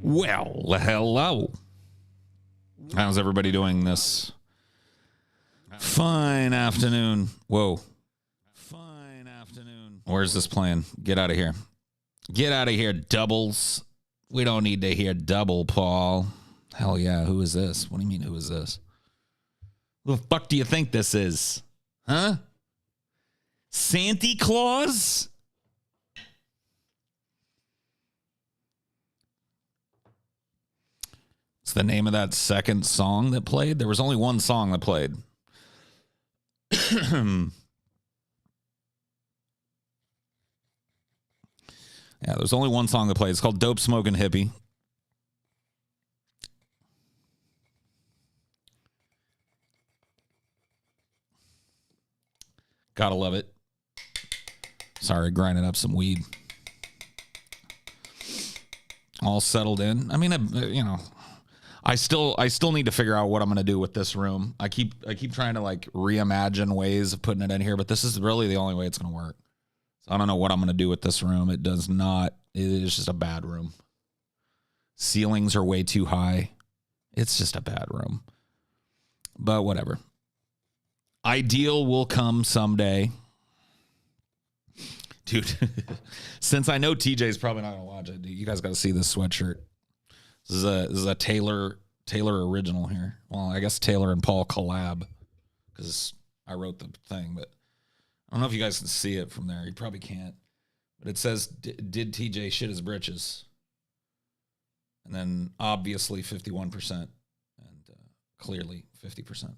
Well, hello. How's everybody doing this fine afternoon? Whoa. Fine afternoon. Where's this playing? Get out of here. Get out of here, doubles. We don't need to hear double, Paul. Hell yeah, who is this? What do you mean, who is this? Who the fuck do you think this is? Huh? Santa Claus? It's the name of that second song that played. There was only one song that played. Yeah, there's only one song that played. It's called Dope Smoking Hippie. Gotta love it. Sorry, grinding up some weed. All settled in. I mean, you know, I still need to figure out what I'm gonna do with this room. I keep trying to like reimagine ways of putting it in here, but this is really the only way it's gonna work. So I don't know what I'm gonna do with this room. It does not. It is just a bad room. Ceilings are way too high. It's just a bad room. But whatever. Ideal will come someday. Dude, since I know TJ's probably not going to watch it, dude, you guys got to see this sweatshirt. This is a Taylor original here. Well, I guess Taylor and Paul collab because I wrote the thing, but I don't know if you guys can see it from there. You probably can't. But it says, did TJ shit his britches? And then obviously 51% and clearly 50%.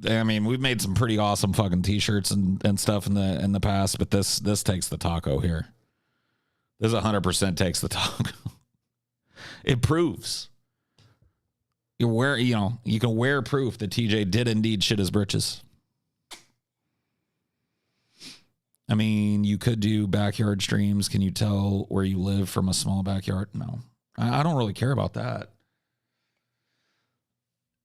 I mean, we've made some pretty awesome fucking t-shirts and stuff in the past, but this takes the taco here. This 100% takes the taco. It proves. You can wear proof that TJ did indeed shit his britches. I mean, you could do backyard streams. Can you tell where you live from a small backyard? No. I don't really care about that.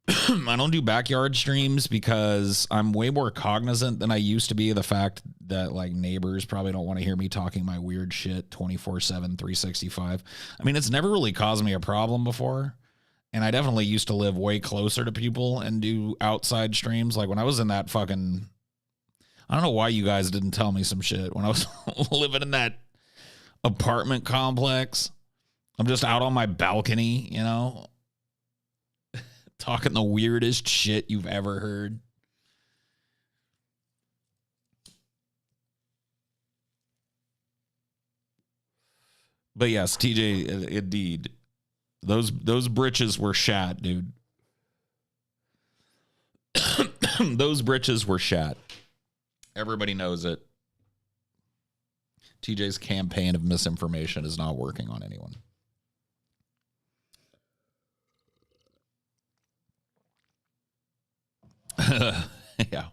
I don't do backyard streams because I'm way more cognizant than I used to be of the fact that like neighbors probably don't want to hear me talking my weird shit 24/7, 365. I mean, it's never really caused me a problem before. And I definitely used to live way closer to people and do outside streams. Like when I was in that fucking, I don't know why you guys didn't tell me some shit when I was living in that apartment complex. I'm just out on my balcony, you know, talking the weirdest shit you've ever heard. But yes, TJ, indeed. Those britches were shat, dude. Those britches were shat. Everybody knows it. TJ's campaign of misinformation is not working on anyone. Yeah.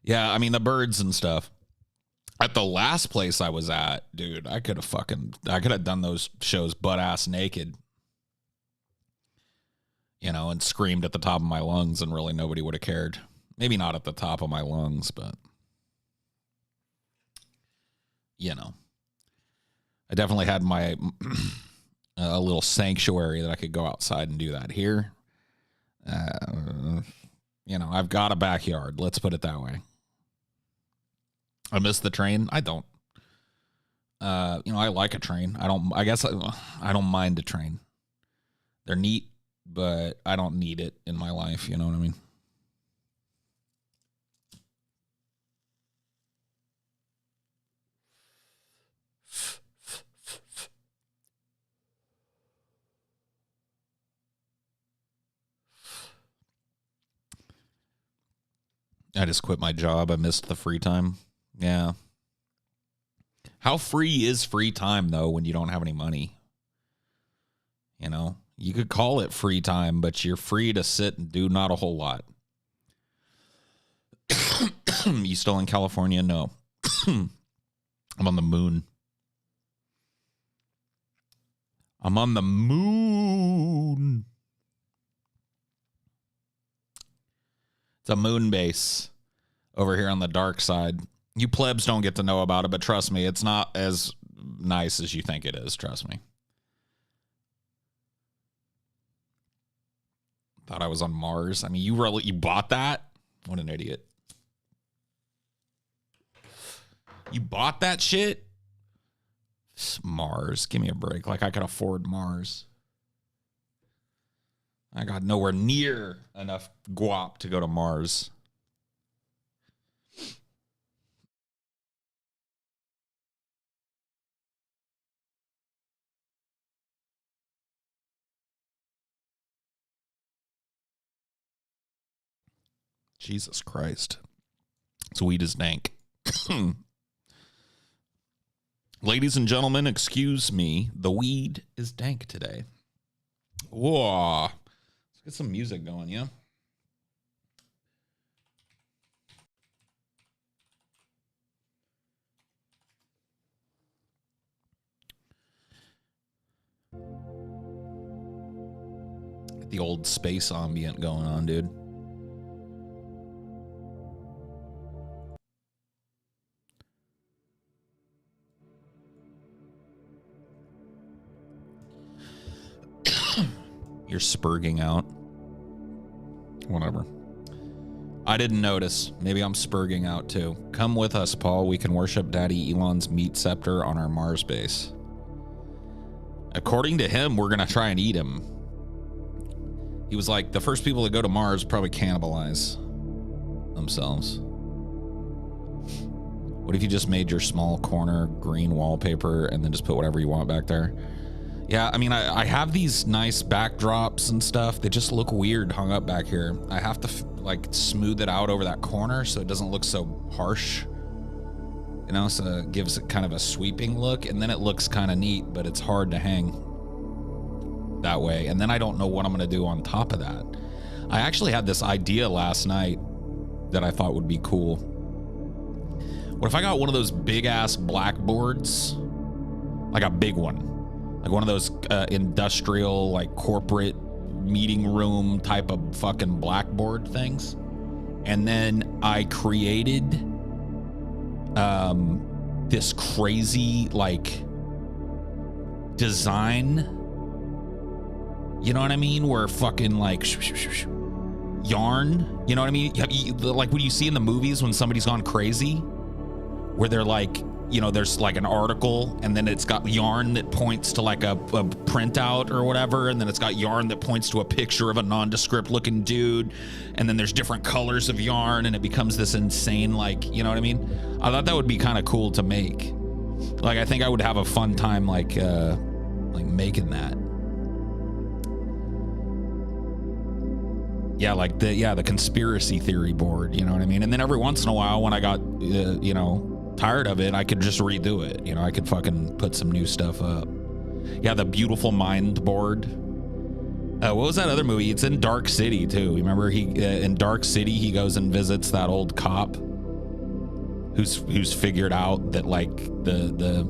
Yeah, I mean, the birds and stuff. At the last place I was at, dude, I could have done those shows butt-ass naked. You know, and screamed at the top of my lungs and really nobody would have cared. Maybe not at the top of my lungs, but, you know. I definitely had my a little sanctuary that I could go outside and do that. Here, you know, I've got a backyard. Let's put it that way. I miss the train. I don't. You know, I like a train. I guess I don't mind a train. They're neat, but I don't need it in my life. You know what I mean? I just quit my job. I missed the free time. Yeah. How free is free time, though, when you don't have any money? You know, you could call it free time, but you're free to sit and do not a whole lot. You still in California? No. I'm on the moon. I'm on the moon. It's a moon base over here on the dark side. You plebs don't get to know about it, but trust me, it's not as nice as you think it is. Trust me. Thought I was on Mars. I mean, you bought that? What an idiot. You bought that shit? Mars. Give me a break. Like I could afford Mars. I got nowhere near enough guap to go to Mars. Jesus Christ. This weed is dank. Ladies and gentlemen, excuse me. The weed is dank today. Whoa. Let's get some music going, yeah? Get the old space ambient going on, dude. You're spurging out. Whatever. I didn't notice. Maybe I'm spurging out too. Come with us, Paul. We can worship Daddy Elon's meat scepter on our Mars base. According to him, we're going to try and eat him. He was like, the first people that go to Mars probably cannibalize themselves. What if you just made your small corner green wallpaper and then just put whatever you want back there? Yeah, I mean, I have these nice backdrops and stuff. They just look weird hung up back here. I have to like smooth it out over that corner so it doesn't look so harsh. You know, so it gives it kind of a sweeping look, and then it looks kind of neat, but it's hard to hang that way. And then I don't know what I'm going to do on top of that. I actually had this idea last night that I thought would be cool. What if I got one of those big ass blackboards? Like a big one. Like one of those industrial, like corporate meeting room type of fucking blackboard things. And then I created this crazy like design. You know what I mean? Where fucking like yarn. You know what I mean? Like when you see in the movies when somebody's gone crazy, where they're like, you know, there's like an article and then it's got yarn that points to like a printout or whatever. And then it's got yarn that points to a picture of a nondescript looking dude. And then there's different colors of yarn and it becomes this insane, like, you know what I mean? I thought that would be kind of cool to make. Like, I think I would have a fun time, like making that. Yeah, like the conspiracy theory board, you know what I mean? And then every once in a while when I got, you know, tired of it, I could just redo it. You know, I could fucking put some new stuff up. Yeah, the Beautiful Mind board. What was that other movie? It's in Dark City too. Remember in Dark City he goes and visits that old cop who's figured out that like the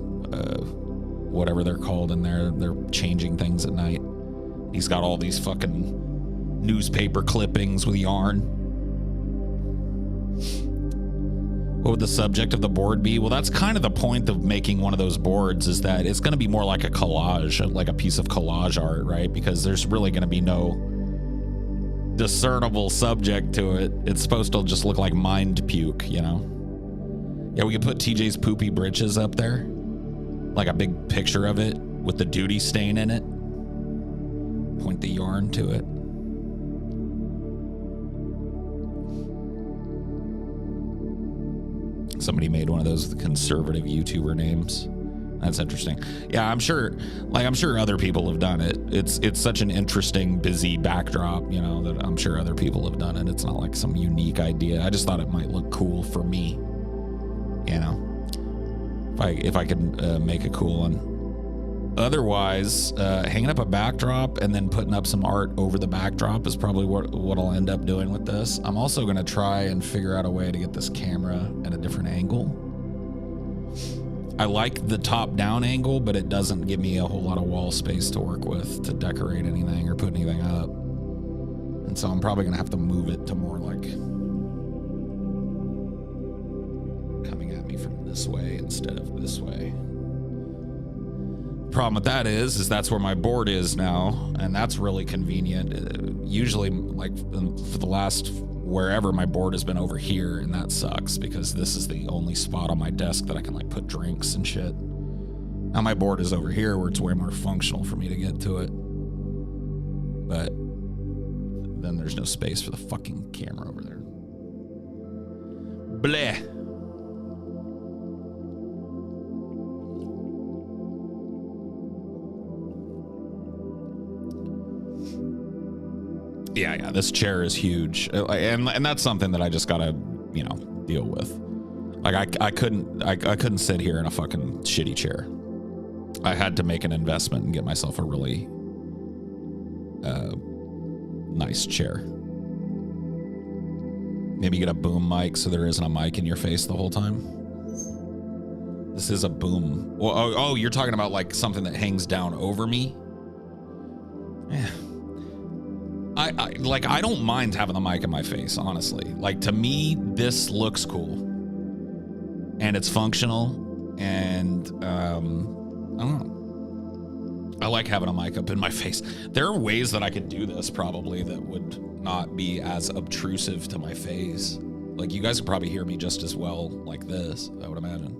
whatever they're called in there, they're changing things at night. He's got all these fucking newspaper clippings with yarn. What would the subject of the board be? Well, that's kind of the point of making one of those boards, is that it's going to be more like a collage, like a piece of collage art, right? Because there's really going to be no discernible subject to it. It's supposed to just look like mind puke, you know? Yeah, we could put TJ's poopy britches up there. Like a big picture of it with the duty stain in it. Point the yarn to it. Somebody made one of those conservative YouTuber names. That's interesting. Yeah, I'm sure other people have done it. It's such an interesting, busy backdrop, you know, that I'm sure other people have done it. It's not like some unique idea. I just thought it might look cool for me, you know, if I could make a cool one. Otherwise, hanging up a backdrop and then putting up some art over the backdrop is probably what I'll end up doing with this. I'm also going to try and figure out a way to get this camera at a different angle. I like the top-down angle, but it doesn't give me a whole lot of wall space to work with to decorate anything or put anything up. And so I'm probably going to have to move it to more like coming at this way instead of this way. Problem with that is that's where my board is now, and that's really convenient. Usually, like for the last wherever, my board has been over here, and that sucks because this is the only spot on my desk that I can like put drinks and shit. Now my board is over here where it's way more functional for me to get to it. But then there's no space for the fucking camera over there. Bleh. Yeah, this chair is huge. And that's something that I just gotta, deal with. Like I couldn't sit here in a fucking shitty chair. I had to make an investment and get myself a really nice chair. Maybe get a boom mic so there isn't a mic in your face the whole time. This is a boom. Oh, you're talking about like something that hangs down over me? Yeah. I don't mind having the mic in my face, honestly. Like, to me, this looks cool. And it's functional. And, I don't know. I like having a mic up in my face. There are ways that I could do this, probably, that would not be as obtrusive to my face. Like, you guys could probably hear me just as well like this, I would imagine.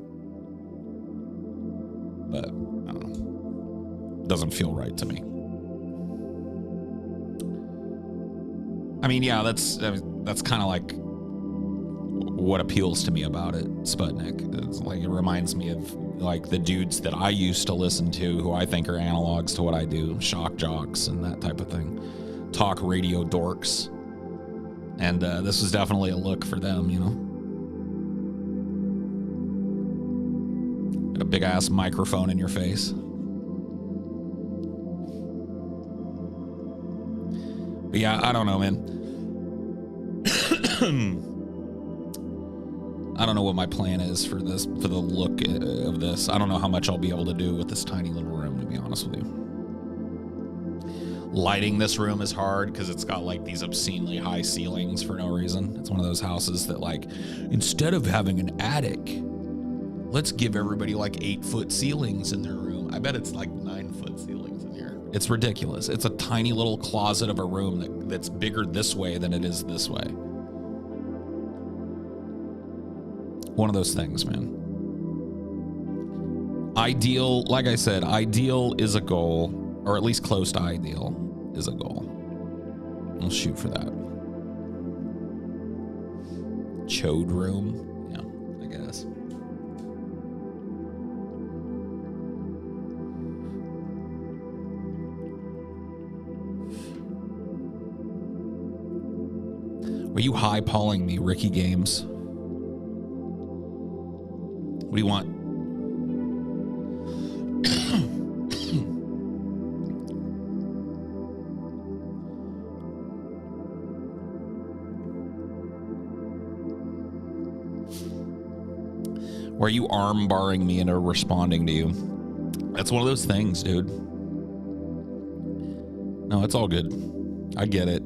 But, I don't know. Doesn't feel right to me. I mean, yeah, that's kind of like what appeals to me about it, Sputnik. It's like, it reminds me of like the dudes that I used to listen to who I think are analogs to what I do, shock jocks and that type of thing, talk radio dorks. And this was definitely a look for them, Got a big ass microphone in your face. But yeah, I don't know, man. I don't know what my plan is for this, for the look of this. I don't know how much I'll be able to do with this tiny little room, to be honest with you. Lighting this room is hard because it's got like these obscenely high ceilings for no reason. It's one of those houses that, like, instead of having an attic, let's give everybody like 8-foot ceilings in their room. I bet it's like 9-foot ceilings in here. It's ridiculous. It's a tiny little closet of a room that's bigger this way than it is this way. One of those things, man. Ideal, like I said, ideal is a goal, or at least close to ideal is a goal. We'll shoot for that. Chode room? Yeah, I guess. Are you high-palling me, Ricky Games? What do you want? Why are you arm barring me into responding to you? That's one of those things, dude. No, it's all good. I get it.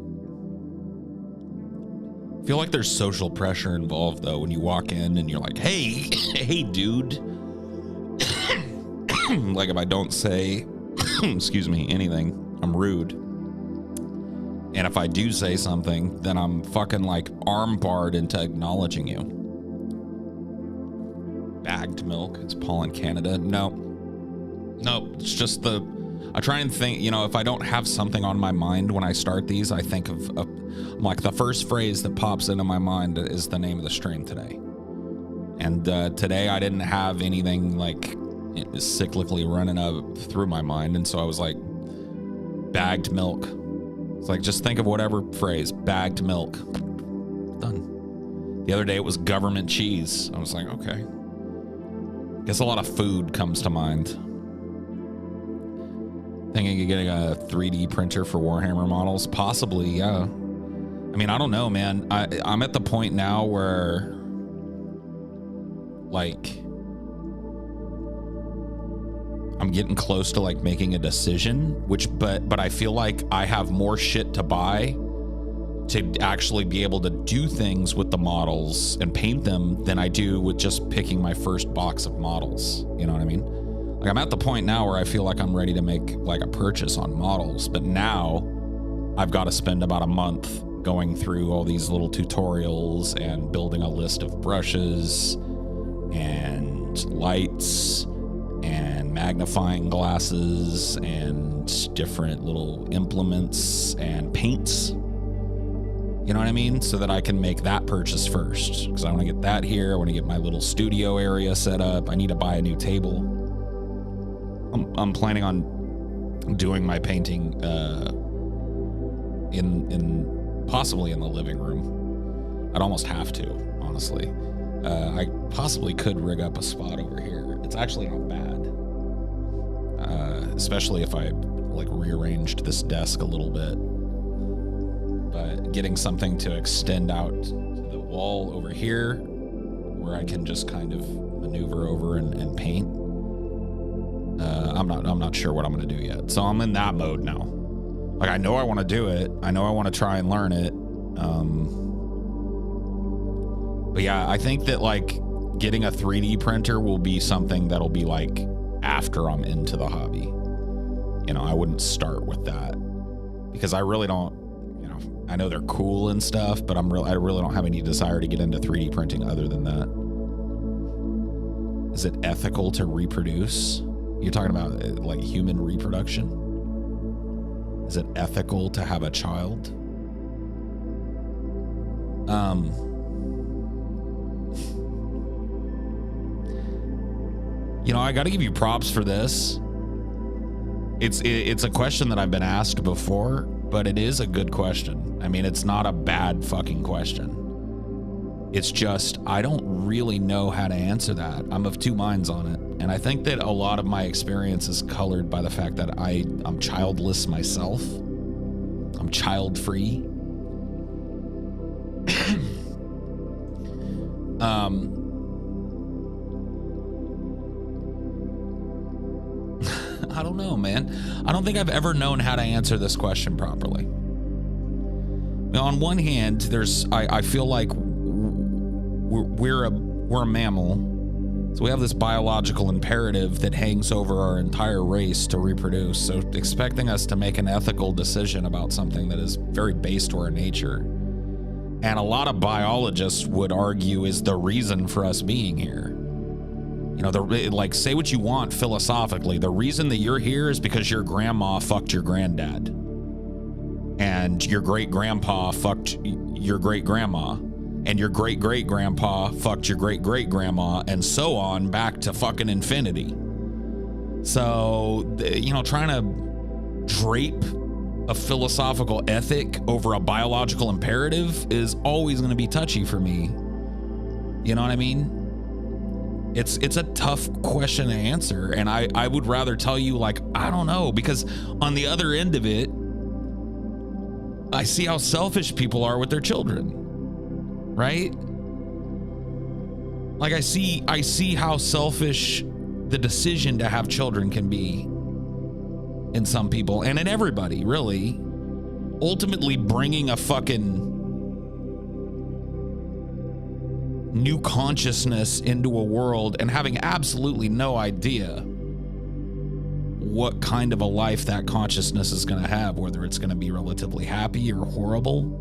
I feel like there's social pressure involved, though, when you walk in and you're like, hey, hey, dude. Like, if I don't say, excuse me, anything, I'm rude. And if I do say something, then I'm fucking, like, arm-barred into acknowledging you. Bagged milk. It's Paul in Canada. No, it's just I try and think, if I don't have something on my mind when I start these, I think of like the first phrase that pops into my mind is the name of the stream today. And today I didn't have anything like cyclically running up through my mind. And so I was like, bagged milk. It's like, just think of whatever phrase, bagged milk. Done. The other day it was government cheese. I was like, okay. Guess a lot of food comes to mind. Thinking of getting a 3D printer for Warhammer models? Possibly, yeah. I mean, I don't know, man. I'm at the point now where, like, I'm getting close to, like, making a decision, but I feel like I have more shit to buy to actually be able to do things with the models and paint them than I do with just picking my first box of models. You know what I mean? Like, I'm at the point now where I feel like I'm ready to make like a purchase on models, but now I've got to spend about a month going through all these little tutorials and building a list of brushes and lights and magnifying glasses and different little implements and paints. You know what I mean? So that I can make that purchase first, because I want to get that here. I want to get my little studio area set up. I need to buy a new table. I'm planning on doing my painting in possibly in the living room. I'd almost have to, honestly. I possibly could rig up a spot over here. It's actually not bad, especially if I like rearranged this desk a little bit. But getting something to extend out to the wall over here, where I can just kind of maneuver over and paint. I'm not sure what I'm gonna do yet. So I'm in that mode now. Like, I know I want to do it. I know I want to try and learn it. But yeah, I think that like getting a 3D printer will be something that'll be like after I'm into the hobby. You know, I wouldn't start with that because I really don't, you know, I know they're cool and stuff, but I really don't have any desire to get into 3D printing other than that. Is it ethical to reproduce? You're talking about like human reproduction? Is it ethical to have a child? You know, I got to give you props for this. It's a question that I've been asked before, but it is a good question. I mean, it's not a bad fucking question. It's just, I don't really know how to answer that. I'm of two minds on it. And I think that a lot of my experience is colored by the fact that I'm childless myself. I'm child-free. I don't know, man. I don't think I've ever known how to answer this question properly. Now, on one hand, I feel like we're a mammal. So we have this biological imperative that hangs over our entire race to reproduce. So expecting us to make an ethical decision about something that is very base to our nature, and a lot of biologists would argue is the reason for us being here. You know, like, say what you want philosophically. The reason that you're here is because your grandma fucked your granddad, and your great-grandpa fucked your great-grandma, and your great-great-grandpa fucked your great-great-grandma, and so on back to fucking infinity. So, you know, trying to drape a philosophical ethic over a biological imperative is always going to be touchy for me. You know what I mean? It's a tough question to answer, and I would rather tell you, like, I don't know, because on the other end of it, I see how selfish people are with their children. Right? Like, I see how selfish the decision to have children can be in some people, and in everybody, really. Ultimately bringing a fucking new consciousness into a world and having absolutely no idea what kind of a life that consciousness is going to have, whether it's going to be relatively happy or horrible.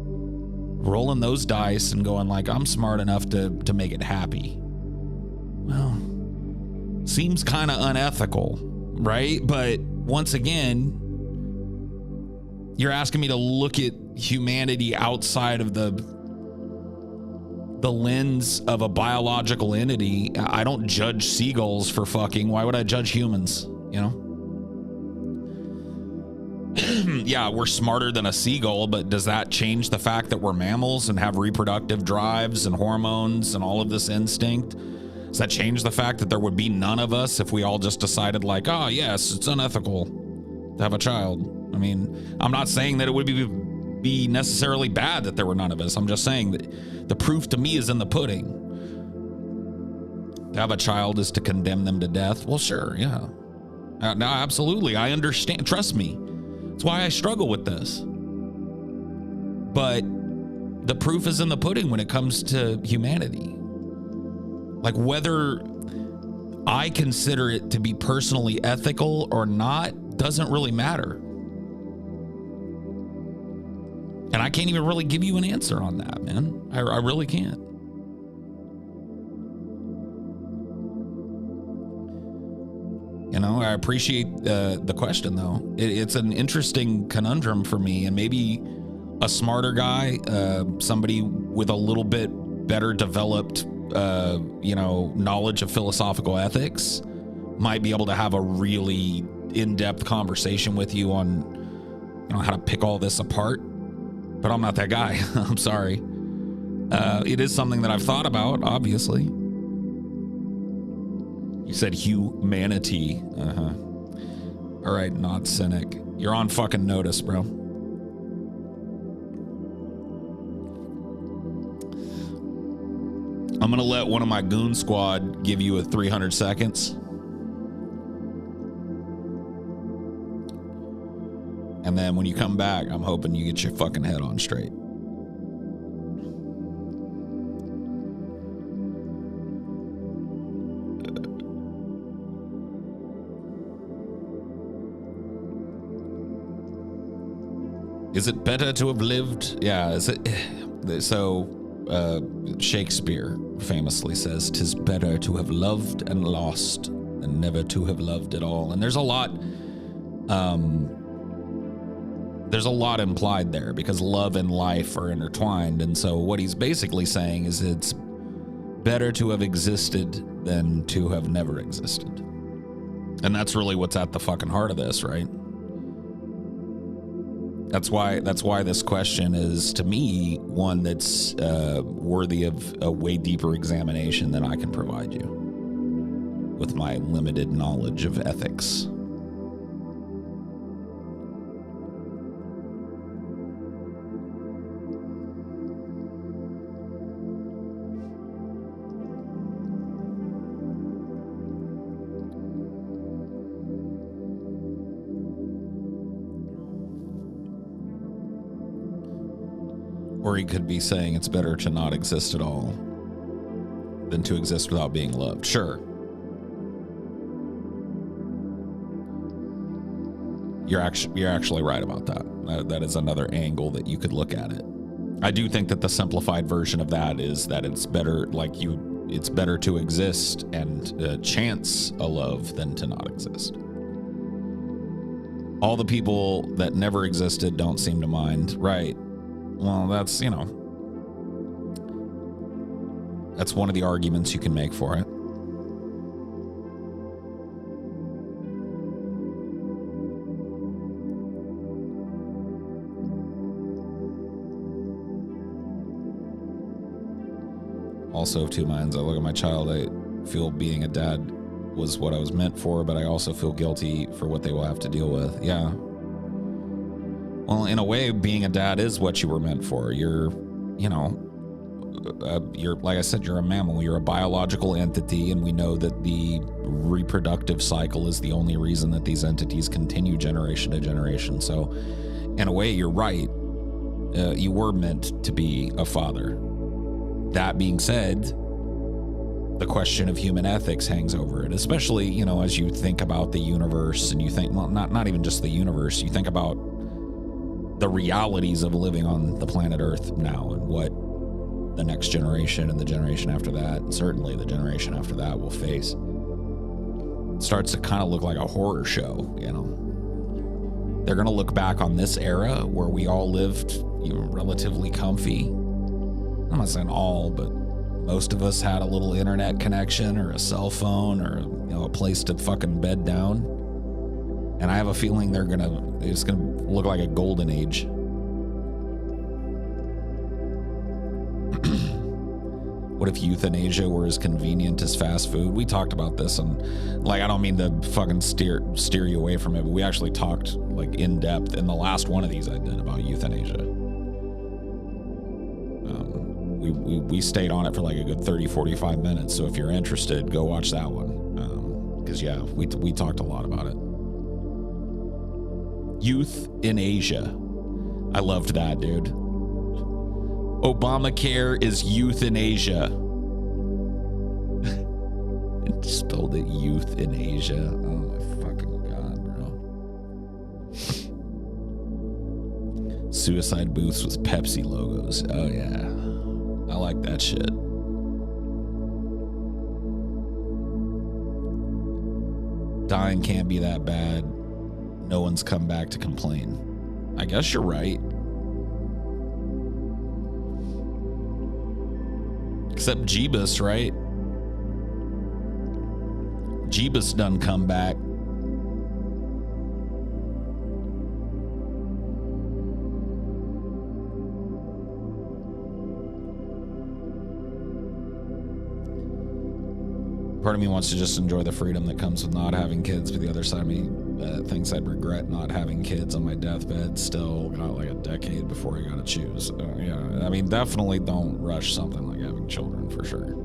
Rolling those dice and going like, I'm smart enough to make it happy. Well, seems kind of unethical, right? But once again, you're asking me to look at humanity outside of the lens of a biological entity. I don't judge seagulls for fucking. Why would I judge humans? You know? Yeah, we're smarter than a seagull, but does that change the fact that we're mammals and have reproductive drives and hormones and all of this instinct? Does that change the fact that there would be none of us if we all just decided like, oh yes, it's unethical to have a child? I mean, I'm not saying that it would be necessarily bad that there were none of us. I'm just saying that the proof to me is in the pudding. To have a child is to condemn them to death. Well, sure, yeah. No, absolutely, I understand. Trust me. That's why I struggle with this. But the proof is in the pudding when it comes to humanity. Like, whether I consider it to be personally ethical or not doesn't really matter. And I can't even really give you an answer on that, man. I really can't. You know, I appreciate the question, though. It's an interesting conundrum for me, and maybe a smarter guy, somebody with a little bit better developed, knowledge of philosophical ethics might be able to have a really in-depth conversation with you on, how to pick all this apart. But I'm not that guy. I'm sorry. It is something that I've thought about, obviously. You said humanity. All right, not cynic. You're on fucking notice, bro. I'm going to let one of my goon squad give you a 300 seconds. And then when you come back, I'm hoping you get your fucking head on straight. Is it better to have lived? Yeah, is it? So, Shakespeare famously says, "'Tis better to have loved and lost than never to have loved at all." And there's a lot implied there, because love and life are intertwined. And so what he's basically saying is it's better to have existed than to have never existed. And that's really what's at the fucking heart of this, right? That's why this question is, to me, one that's worthy of a way deeper examination than I can provide you with my limited knowledge of ethics. Or he could be saying it's better to not exist at all than to exist without being loved. Sure. You're actually right about that. That is another angle that you could look at it. I do think that the simplified version of that is that it's better, it's better to exist and chance a love than to not exist. All the people that never existed don't seem to mind. Right. Well, that's, that's one of the arguments you can make for it. Also of two minds. I look at my child, I feel being a dad was what I was meant for, but I also feel guilty for what they will have to deal with. Yeah. Well, in a way, being a dad is what you were meant for. You're like I said, you're a mammal. You're a biological entity, and we know that the reproductive cycle is the only reason that these entities continue generation to generation. So, in a way, you're right. You were meant to be a father. That being said, the question of human ethics hangs over it, especially, as you think about the universe, and you think, well, not even just the universe, you think about the realities of living on the planet Earth now, and what the next generation and the generation after that, and certainly the generation after that, will face. It starts to kind of look like a horror show, They're going to look back on this era where we all lived relatively comfy. I'm not saying all, but most of us had a little internet connection or a cell phone or a place to fucking bed down. And I have a feeling it's gonna look like a golden age. What if euthanasia were as convenient as fast food? We talked about this, and I don't mean to fucking steer you away from it, but we actually talked in depth in the last one of these I did about euthanasia. We stayed on it for a good 30-45 minutes. So if you're interested, go watch that one. Because we talked a lot about it. Youth in Asia. I loved that, dude. Obamacare is euthanasia. It spelled it euthanasia. Oh my fucking god, bro. Suicide booths with Pepsi logos. Oh yeah. I like that shit. Dying can't be that bad. No one's come back to complain. I guess you're right. Except Jeebus, right? Jeebus done come back. Part of me wants to just enjoy the freedom that comes with not having kids, but the other side of me thinks I'd regret not having kids on my deathbed. Still got like a decade before I gotta choose. Yeah, I mean, definitely don't rush something like having children for sure.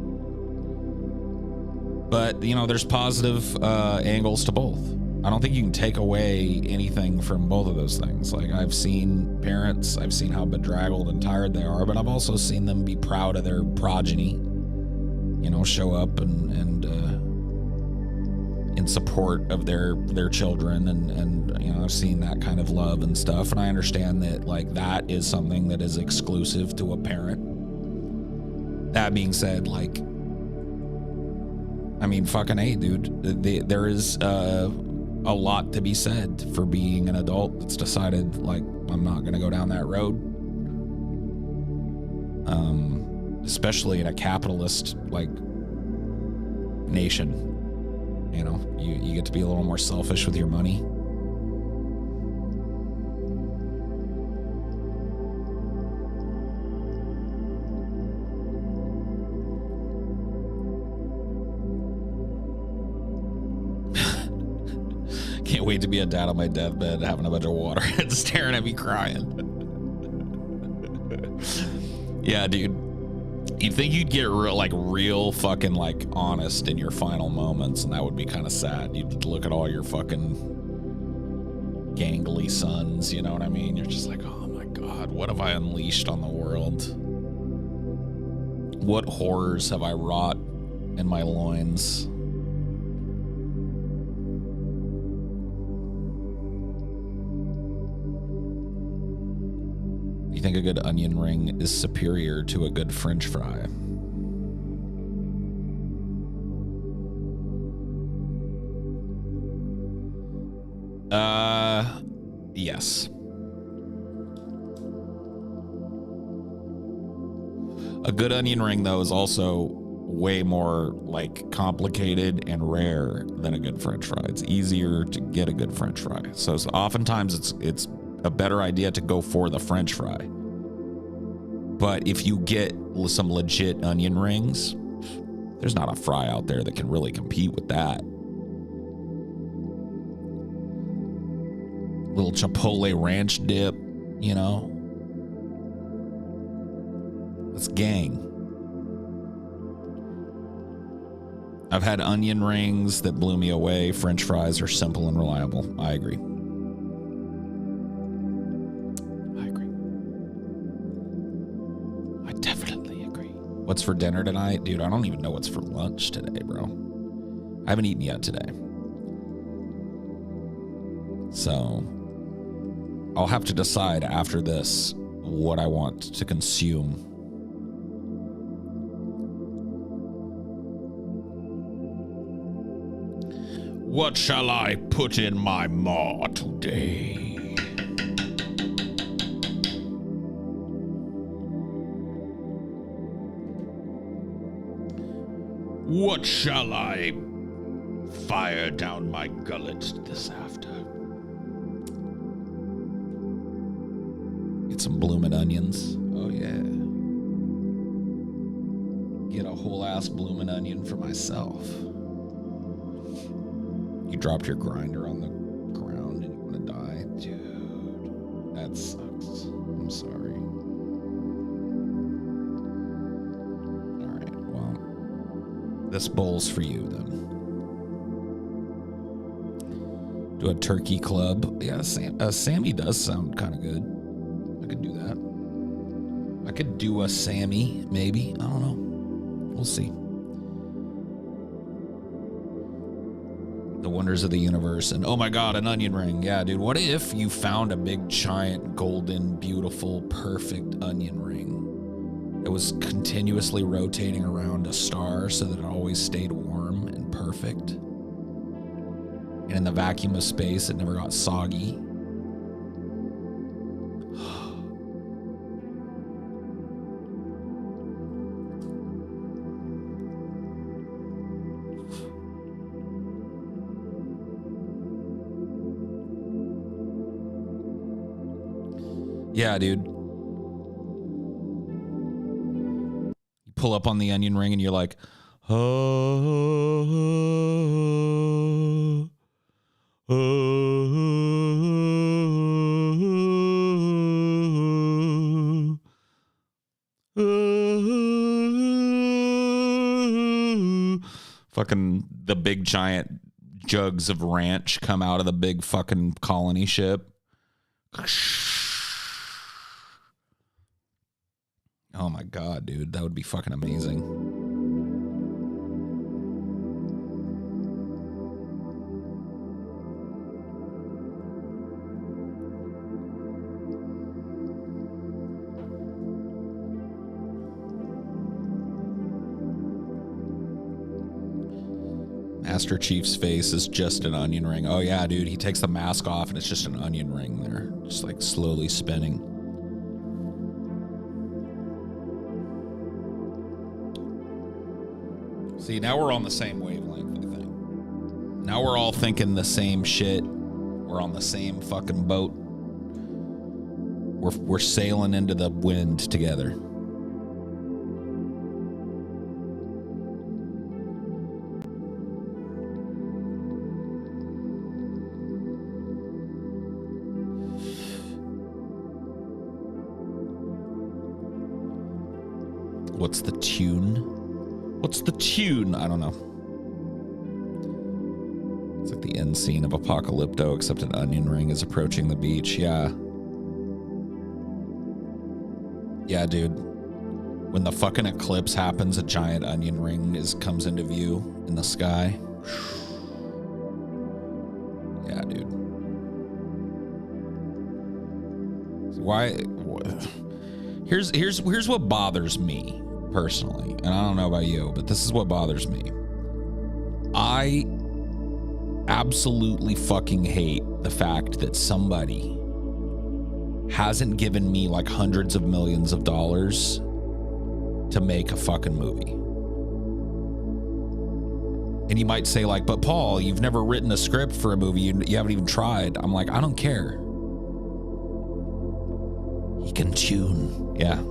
But, you know, there's positive angles to both. I don't think you can take away anything from both of those things. Like, I've seen parents, I've seen how bedraggled and tired they are, but I've also seen them be proud of their progeny. You know, show up and in support of their children, and you know, I've seen that kind of love and stuff, and I understand that like that is something that is exclusive to a parent. That being said, like, I mean, fucking A, dude, there is a lot to be said for being an adult that's decided like I'm not gonna go down that road. Especially in a capitalist like nation, you know, you get to be a little more selfish with your money. Can't wait to be a dad on my deathbed having a bunch of water and staring at me crying. Yeah, dude. You'd think you'd get real fucking like honest in your final moments, and that would be kind of sad. You'd look at all your fucking gangly sons, you know what I mean? You're just like, oh my god, what have I unleashed on the world? What horrors have I wrought in my loins? You think a good onion ring is superior to a good French fry? Yes. A good onion ring, though, is also way more like complicated and rare than a good French fry. It's easier to get a good French fry. So oftentimes it's a better idea to go for the French fry. But if you get some legit onion rings, there's not a fry out there that can really compete with that. Little Chipotle ranch dip, you know? That's gang. I've had onion rings that blew me away. French fries are simple and reliable. I agree. What's for dinner tonight? Dude, I don't even know what's for lunch today, bro. I haven't eaten yet today. So I'll have to decide after this what I want to consume. What shall I put in my maw today? What shall I fire down my gullet this after? Get some bloomin' onions. Oh yeah. Get a whole ass bloomin' onion for myself. You dropped your grinder on the ground and you want to die? Dude, that sucks. I'm sorry. This bowl's for you, then. Do a turkey club. Yeah, Sammy does sound kind of good. I could do that. I could do a Sammy, maybe. I don't know. We'll see. The wonders of the universe. And oh my God, an onion ring. Yeah, dude. What if you found a big, giant, golden, beautiful, perfect onion ring that was continuously rotating around a star so that it always stayed warm and perfect? And in the vacuum of space, it never got soggy. Yeah, dude. You pull up on the onion ring and you're like, oh, oh, oh, oh. Fucking the big giant jugs of ranch come out of the big fucking colony ship. Oh my God, dude. That would be fucking amazing. Master Chief's face is just an onion ring. Oh yeah, dude. He takes the mask off and it's just an onion ring there. Just like slowly spinning. See, now we're on the same wavelength, I think. Now we're all thinking the same shit. We're on the same fucking boat. We're sailing into the wind together. What's the tune? What's the tune? I don't know. It's like the end scene of Apocalypto, except an onion ring is approaching the beach. Yeah. Yeah, dude. When the fucking eclipse happens, a giant onion ring comes into view in the sky. Yeah, dude. Why? Here's what bothers me. Personally, and I don't know about you, but this is what bothers me. I absolutely fucking hate the fact that somebody hasn't given me like hundreds of millions of dollars to make a fucking movie. And you might say like, but Paul, you've never written a script for a movie. You haven't even tried. I'm like, I don't care. He can tune. Yeah.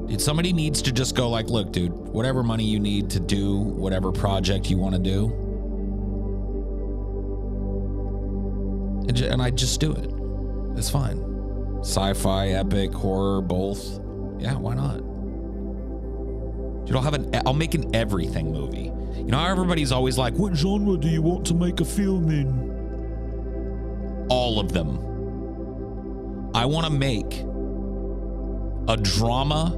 Dude, somebody needs to just go like, look, dude, whatever money you need to do whatever project you want to do, and I just do it. It's fine. Sci-fi, epic, horror, both. Yeah, why not? Dude, I'll make an everything movie. You know how everybody's always like, what genre do you want to make a film in? All of them. I want to make a drama,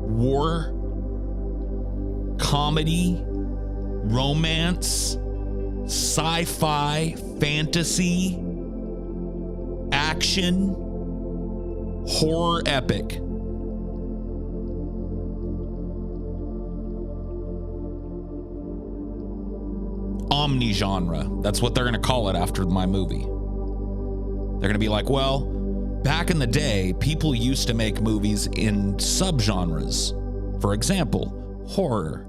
war, comedy, romance, sci-fi, fantasy, action, horror epic. Omni-genre. That's what they're going to call it after my movie. They're going to be like, well, back in the day, people used to make movies in subgenres. For example, horror,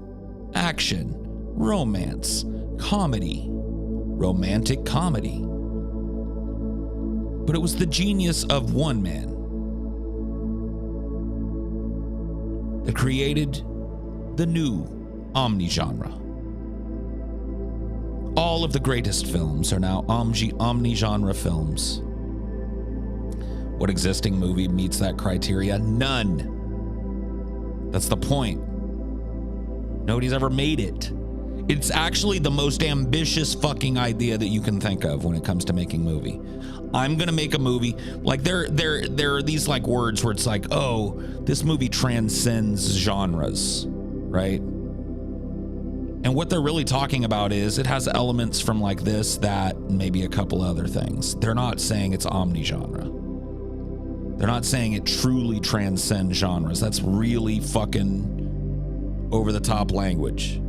action, romance, comedy, romantic comedy. But it was the genius of one man that created the new omni-genre. All of the greatest films are now omni-genre films. What existing movie meets that criteria? None. That's the point. Nobody's ever made it. It's actually the most ambitious fucking idea that you can think of when it comes to making a movie. I'm gonna make a movie. Like there are these like words where it's like, oh, this movie transcends genres, right? And what they're really talking about is it has elements from like this, that, and maybe a couple other things. They're not saying it's omni-genre. They're not saying it truly transcends genres. That's really fucking over the top language.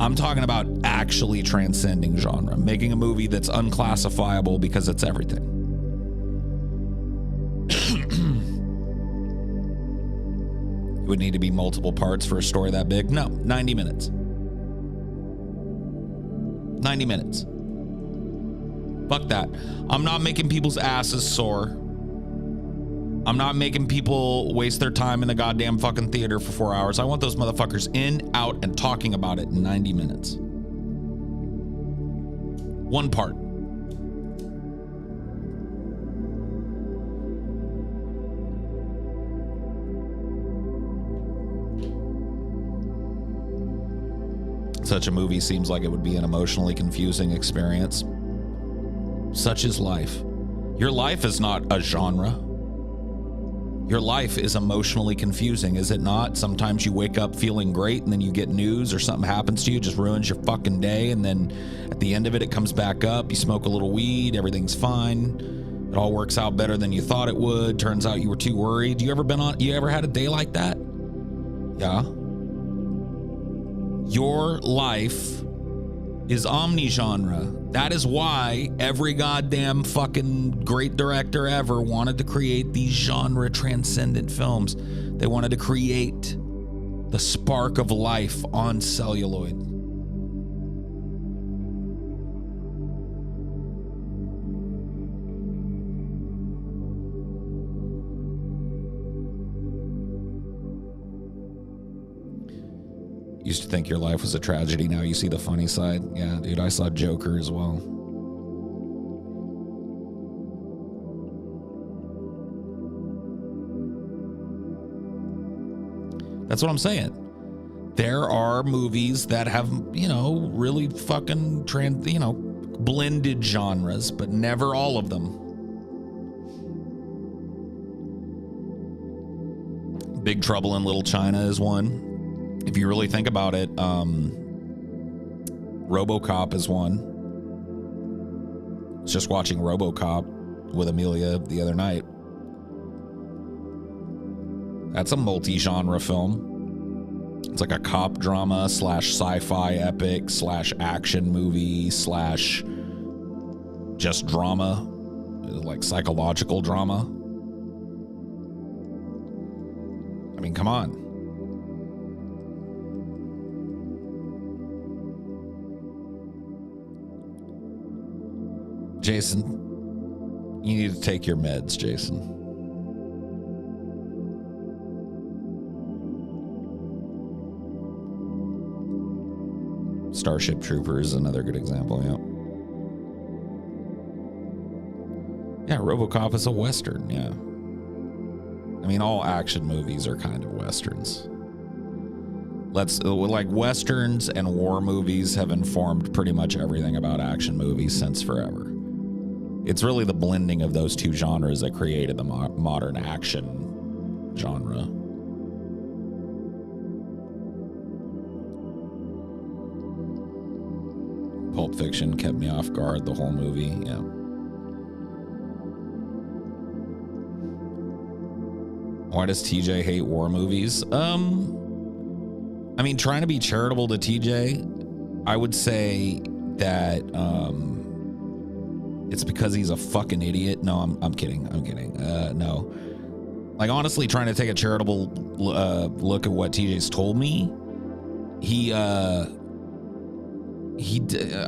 I'm talking about actually transcending genre, making a movie that's unclassifiable because it's everything. It would need to be multiple parts for a story that big. No, 90 minutes. 90 minutes. Fuck that. I'm not making people's asses sore. I'm not making people waste their time in the goddamn fucking theater for 4 hours. I want those motherfuckers in, out, and talking about it in 90 minutes. One part. Such a movie seems like it would be an emotionally confusing experience. Such is life. Your life is not a genre. Your life is emotionally confusing, is it not? Sometimes you wake up feeling great and then you get news or something happens to you, just ruins your fucking day. And then at the end of it, it comes back up. You smoke a little weed, everything's fine. It all works out better than you thought it would. Turns out you were too worried. You ever had a day like that? Yeah. Your life is omni-genre. That is why every goddamn fucking great director ever wanted to create these genre transcendent films. They wanted to create the spark of life on celluloid. Used to think your life was a tragedy. Now you see the funny side. Yeah, dude, I saw Joker as well. That's what I'm saying. There are movies that have, really fucking blended genres, but never all of them. Big Trouble in Little China is one. If you really think about it, RoboCop is one. I was just watching RoboCop with Amelia the other night. That's a multi-genre film. It's like a cop drama / sci-fi epic / action movie / just drama, like psychological drama. I mean, come on. Jason, you need to take your meds, Jason. Starship Troopers is another good example, yeah. Yeah, RoboCop is a Western, yeah. I mean, all action movies are kind of Westerns. Like Westerns and war movies have informed pretty much everything about action movies since forever. It's really the blending of those two genres that created the modern action genre. Pulp Fiction kept me off guard the whole movie, yeah. Why does TJ hate war movies? I mean, trying to be charitable to TJ, I would say that it's because he's a fucking idiot. No, I'm kidding. No. Like, honestly, trying to take a charitable look at what TJ's told me,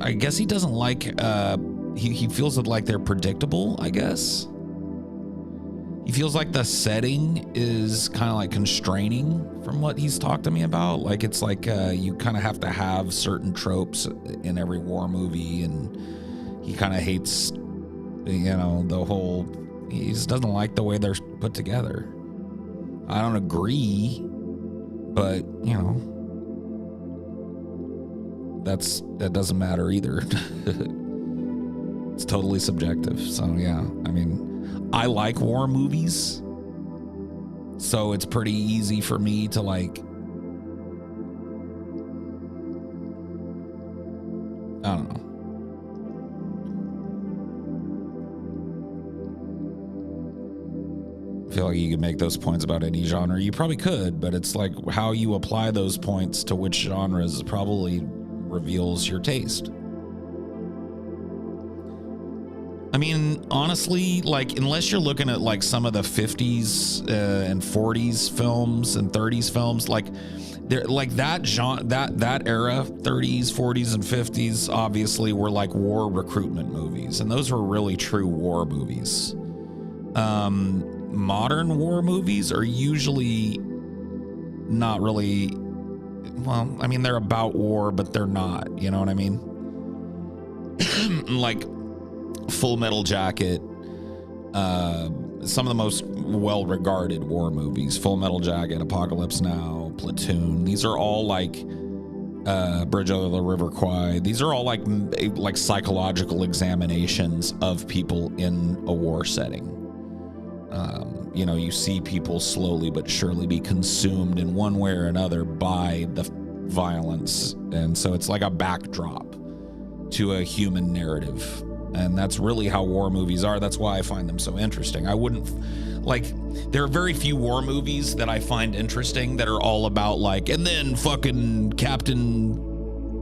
I guess he doesn't like, he feels that like they're predictable, I guess. He feels like the setting is kind of like constraining from what he's talked to me about. Like, it's like you kind of have to have certain tropes in every war movie, and he kind of hates, the whole, he just doesn't like the way they're put together. I don't agree, but, that doesn't matter either. It's totally subjective. So yeah, I mean, I like war movies, so it's pretty easy for me to like, I don't know. I feel like you could make those points about any genre. You probably could, but it's like how you apply those points to which genres probably reveals your taste. I mean, honestly, like, unless you're looking at like some of the 50s and 40s films and 30s films, like they're like that genre, that era, 30s, 40s, and 50s, obviously were like war recruitment movies, and those were really true war movies. Modern war movies are usually not really, well, I mean, they're about war, but they're not, you know what I mean? Like Full Metal Jacket, some of the most well-regarded war movies, Full Metal Jacket, Apocalypse Now, Platoon, these are all like Bridge over the River Kwai. These are all like psychological examinations of people in a war setting. You know, you see people slowly but surely be consumed in one way or another by the violence. And so it's like a backdrop to a human narrative. And that's really how war movies are. That's why I find them so interesting. I wouldn't, like, there are very few war movies that I find interesting that are all about, like, and then fucking Captain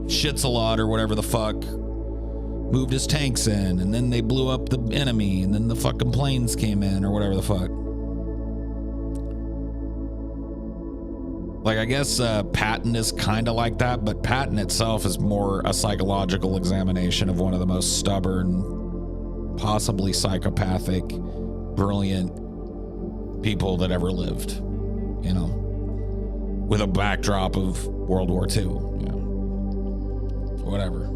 Shits-a-lot or whatever the fuck moved his tanks in, and then they blew up the enemy, and then the fucking planes came in, or whatever the fuck. Like, I guess Patton is kind of like that, but Patton itself is more a psychological examination of one of the most stubborn, possibly psychopathic, brilliant people that ever lived, you know, with a backdrop of World War II, you know, whatever.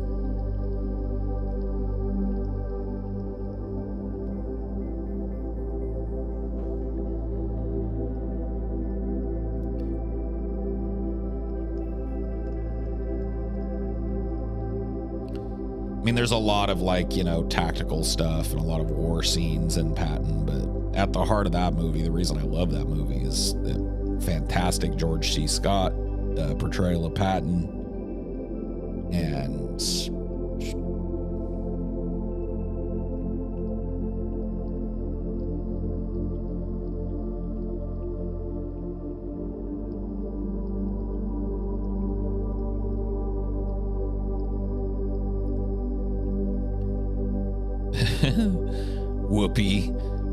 I mean, there's a lot of, like, you know, tactical stuff and a lot of war scenes in Patton, but at the heart of that movie, the reason I love that movie is the fantastic George C. Scott portrayal of Patton. And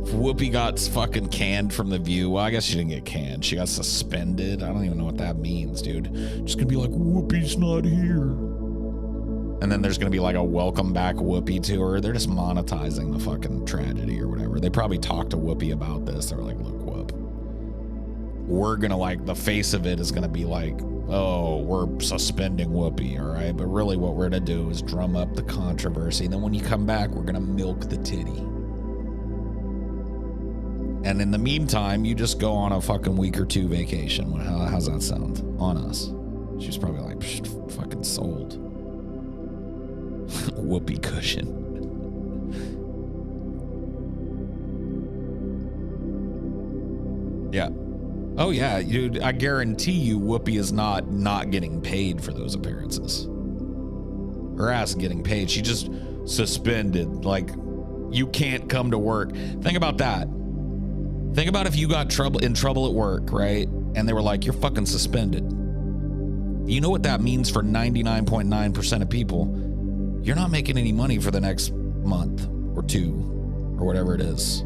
Whoopi got fucking canned from The View. Well, I guess she didn't get canned. She got suspended. I don't even know what that means, dude. Just gonna be like, Whoopi's not here. And then there's gonna be like a welcome back Whoopi to her. They're just monetizing the fucking tragedy or whatever. They probably talked to Whoopi about this. They're like, look, Whoop, we're gonna, like, the face of it is gonna be like, oh, we're suspending Whoopi, all right? But really what we're gonna do is drum up the controversy. And then when you come back, we're gonna milk the titty. And in the meantime, you just go on a fucking week or two vacation. How's that sound? On us. She was probably like, fucking sold. Whoopee cushion. Yeah. Oh yeah, dude, I guarantee you Whoopi is not getting paid for those appearances. Her ass is getting paid. She just suspended. Like, you can't come to work. Think about that. Think about if you got in trouble at work, right? And they were like, you're fucking suspended. You know what that means for 99.9% of people? You're not making any money for the next month or two or whatever it is.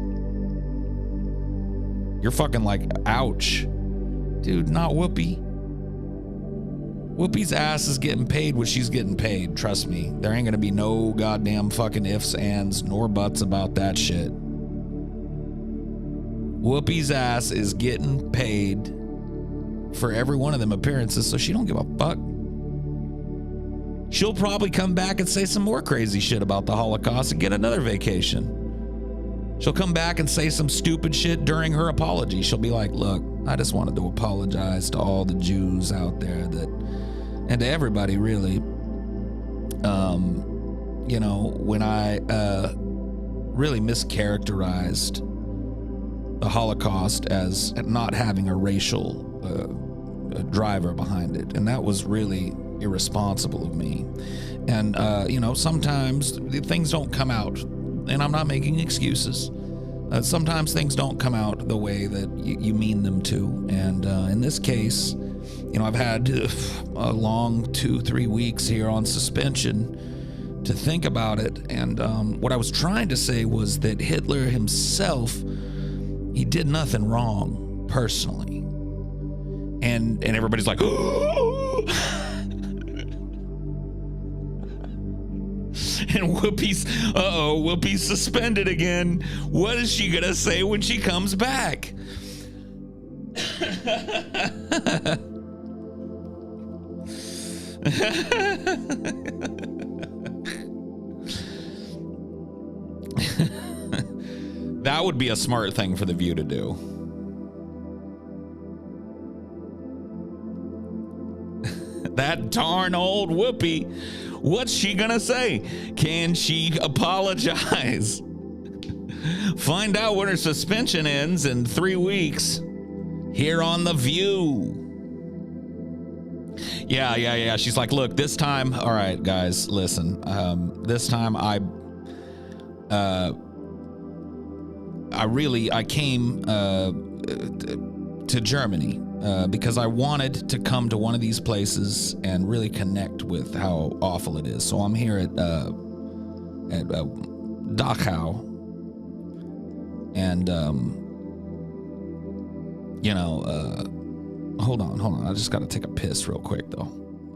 You're fucking like, ouch. Dude, not Whoopi. Whoopi's ass is getting paid what she's getting paid. Trust me. There ain't gonna be no goddamn fucking ifs, ands, nor buts about that shit. Whoopi's ass is getting paid for every one of them appearances, so she don't give a fuck. She'll probably come back and say some more crazy shit about the Holocaust and get another vacation. She'll come back and say some stupid shit during her apology. She'll be like, look, I just wanted to apologize to all the Jews out there and to everybody, really. When I really mischaracterized the Holocaust as not having a racial driver behind it. And that was really irresponsible of me. And, sometimes things don't come out, and I'm not making excuses. Sometimes things don't come out the way that you mean them to. And in this case, I've had a long 2-3 weeks here on suspension to think about it. And what I was trying to say was that Hitler himself, he did nothing wrong personally. And everybody's like, and Whoopi's suspended again. What is she gonna say when she comes back? That would be a smart thing for The View to do. That darn old Whoopi. What's she gonna say? Can she apologize? Find out when her suspension ends in 3 weeks here on The View. Yeah. She's like, look, this time, all right, guys, listen. This time I came to Germany because I wanted to come to one of these places and really connect with how awful it is. So I'm here at Dachau, and hold on. I just got to take a piss real quick though.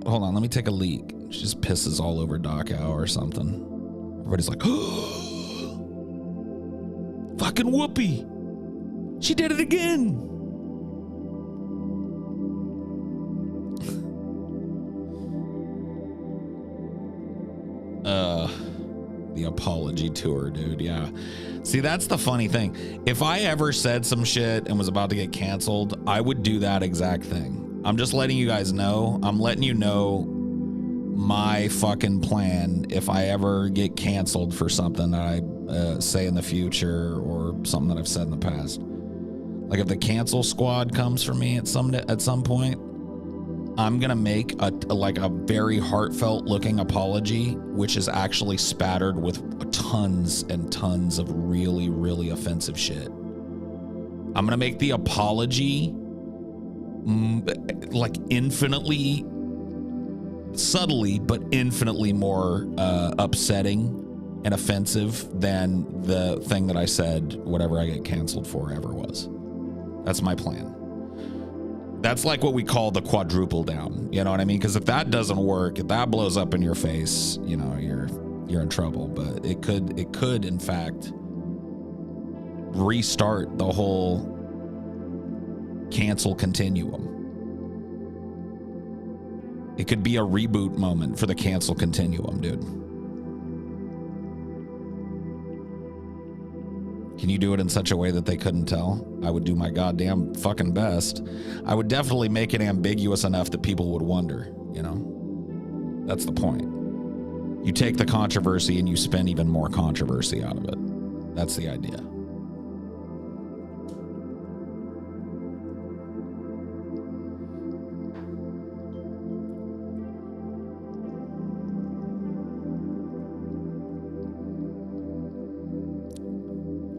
Hold on, let me take a leak. She just pisses all over Dachau or something. Everybody's like, fucking Whoopi. She did it again. The apology tour, dude. Yeah. See, that's the funny thing. If I ever said some shit and was about to get canceled, I would do that exact thing. I'm just letting you guys know. I'm letting you know my fucking plan if I ever get canceled for something that I say in the future or something that I've said in the past. Like if the cancel squad comes for me at some point, I'm gonna make a very heartfelt looking apology, which is actually spattered with tons and tons of really, really offensive shit. I'm gonna make the apology like infinitely, subtly, but infinitely more upsetting and offensive than the thing that I said, whatever I get canceled for ever was. That's my plan. That's like what we call the quadruple down. You know what I mean? Because if that doesn't work, if that blows up in your face, you're in trouble. But it could in fact restart the whole cancel continuum. It could be a reboot moment for the cancel continuum, dude. Can you do it in such a way that they couldn't tell? I would do my goddamn fucking best. I would definitely make it ambiguous enough that people would wonder, That's the point. You take the controversy and you spin even more controversy out of it. That's the idea.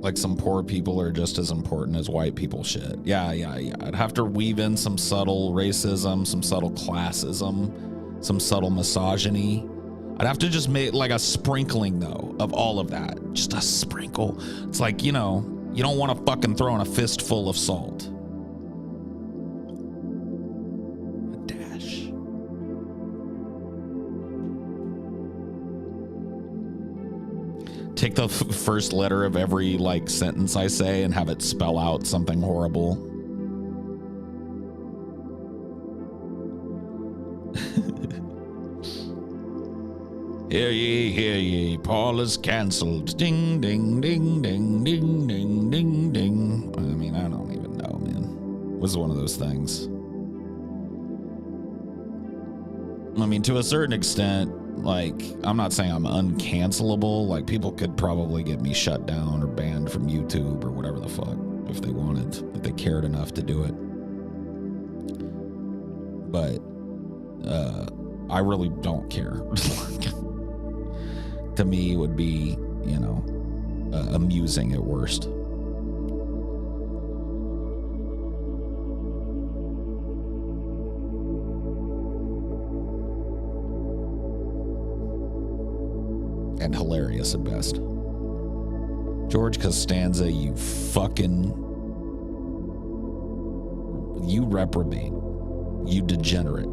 Like some poor people are just as important as white people shit. Yeah. I'd have to weave in some subtle racism, some subtle classism, some subtle misogyny. I'd have to just make like a sprinkling though of all of that. Just a sprinkle. It's like, you don't want to fucking throw in a fistful of salt. A dash. Take the first letter of every sentence I say and have it spell out something horrible. Hear ye, Paul is canceled. Ding, ding, ding, ding, ding, ding, ding, ding. I mean, I don't even know, man. It was one of those things. I mean, to a certain extent, like, I'm not saying I'm uncancelable. Like, people could probably get me shut down or banned from YouTube or whatever the fuck if they wanted, if they cared enough to do it. But I really don't care. To me, it would be, you know, amusing at worst. And hilarious at best. George Costanza, you reprobate. You degenerate.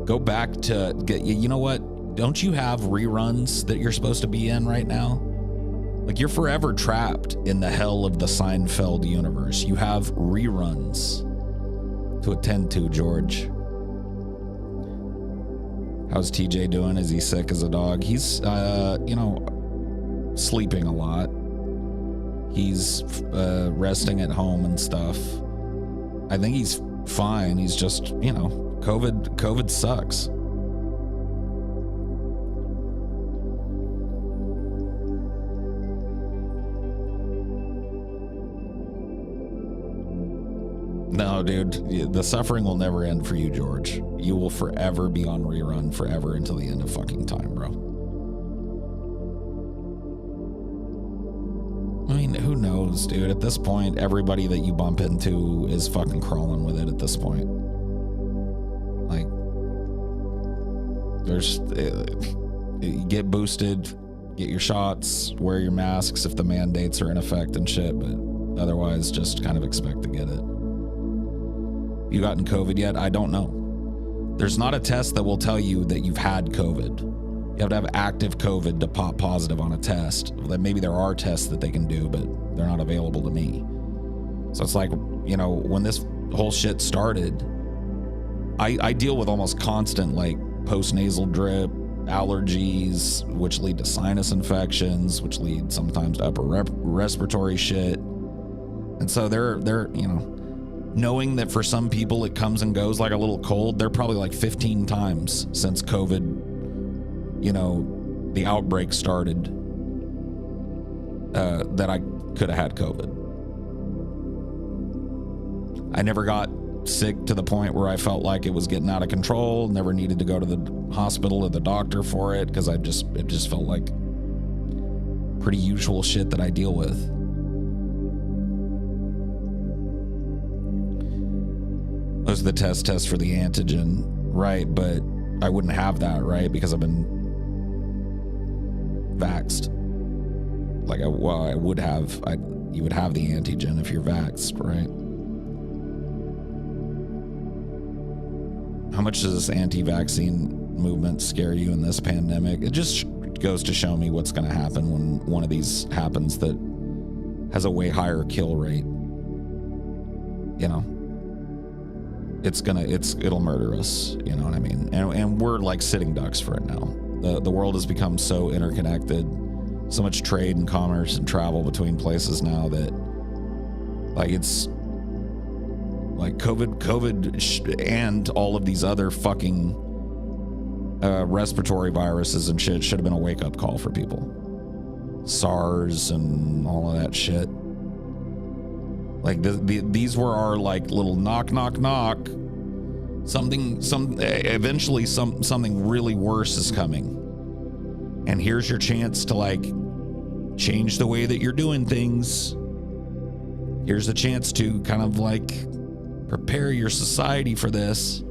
Go back to, you know what? Don't you have reruns that you're supposed to be in right now? Like, you're forever trapped in the hell of the Seinfeld universe. You have reruns to attend to, George. How's TJ doing? Is he sick as a dog? He's, you know, sleeping a lot. He's resting at home and stuff. I think he's fine. He's just, you know, COVID sucks. No, dude, the suffering will never end for you, George. You will forever be on rerun forever until the end of fucking time, bro. I mean, who knows, dude? At this point, everybody that you bump into is fucking crawling with it at this point. Like, there's, get boosted, get your shots, wear your masks if the mandates are in effect and shit, but otherwise just kind of expect to get it. You gotten COVID yet? I don't know. There's not a test that will tell you that you've had COVID. You have to have active COVID to pop positive on a test. Maybe there are tests that they can do, but they're not available to me. So it's like, you know, when this whole shit started, I deal with almost constant, like, post-nasal drip, allergies, which lead to sinus infections, which lead sometimes to upper respiratory shit. And so they're, you know, knowing that for some people it comes and goes like a little cold, they're probably like 15 times since COVID, you know, the outbreak started, that I could have had COVID. I never got sick to the point where I felt like it was getting out of control, never needed to go to the hospital or the doctor for it, because it just felt like pretty usual shit that I deal with. Those are the test for the antigen, right? But I wouldn't have that, right? Because I've been vaxxed. Like, you would have the antigen if you're vaxxed, right? How much does this anti-vaccine movement scare you in this pandemic? It just goes to show me what's going to happen when one of these happens that has a way higher kill rate. You know? It'll murder us, you know what I mean? And we're like sitting ducks for it now. The world has become so interconnected, so much trade and commerce and travel between places now that, like, it's like COVID and all of these other fucking respiratory viruses and shit should have been a wake-up call for people. SARS and all of that shit. Like, these were our, like, little knock, knock, knock. Eventually something really worse is coming. And here's your chance to, like, change the way that you're doing things. Here's a chance to kind of, like, prepare your society for this.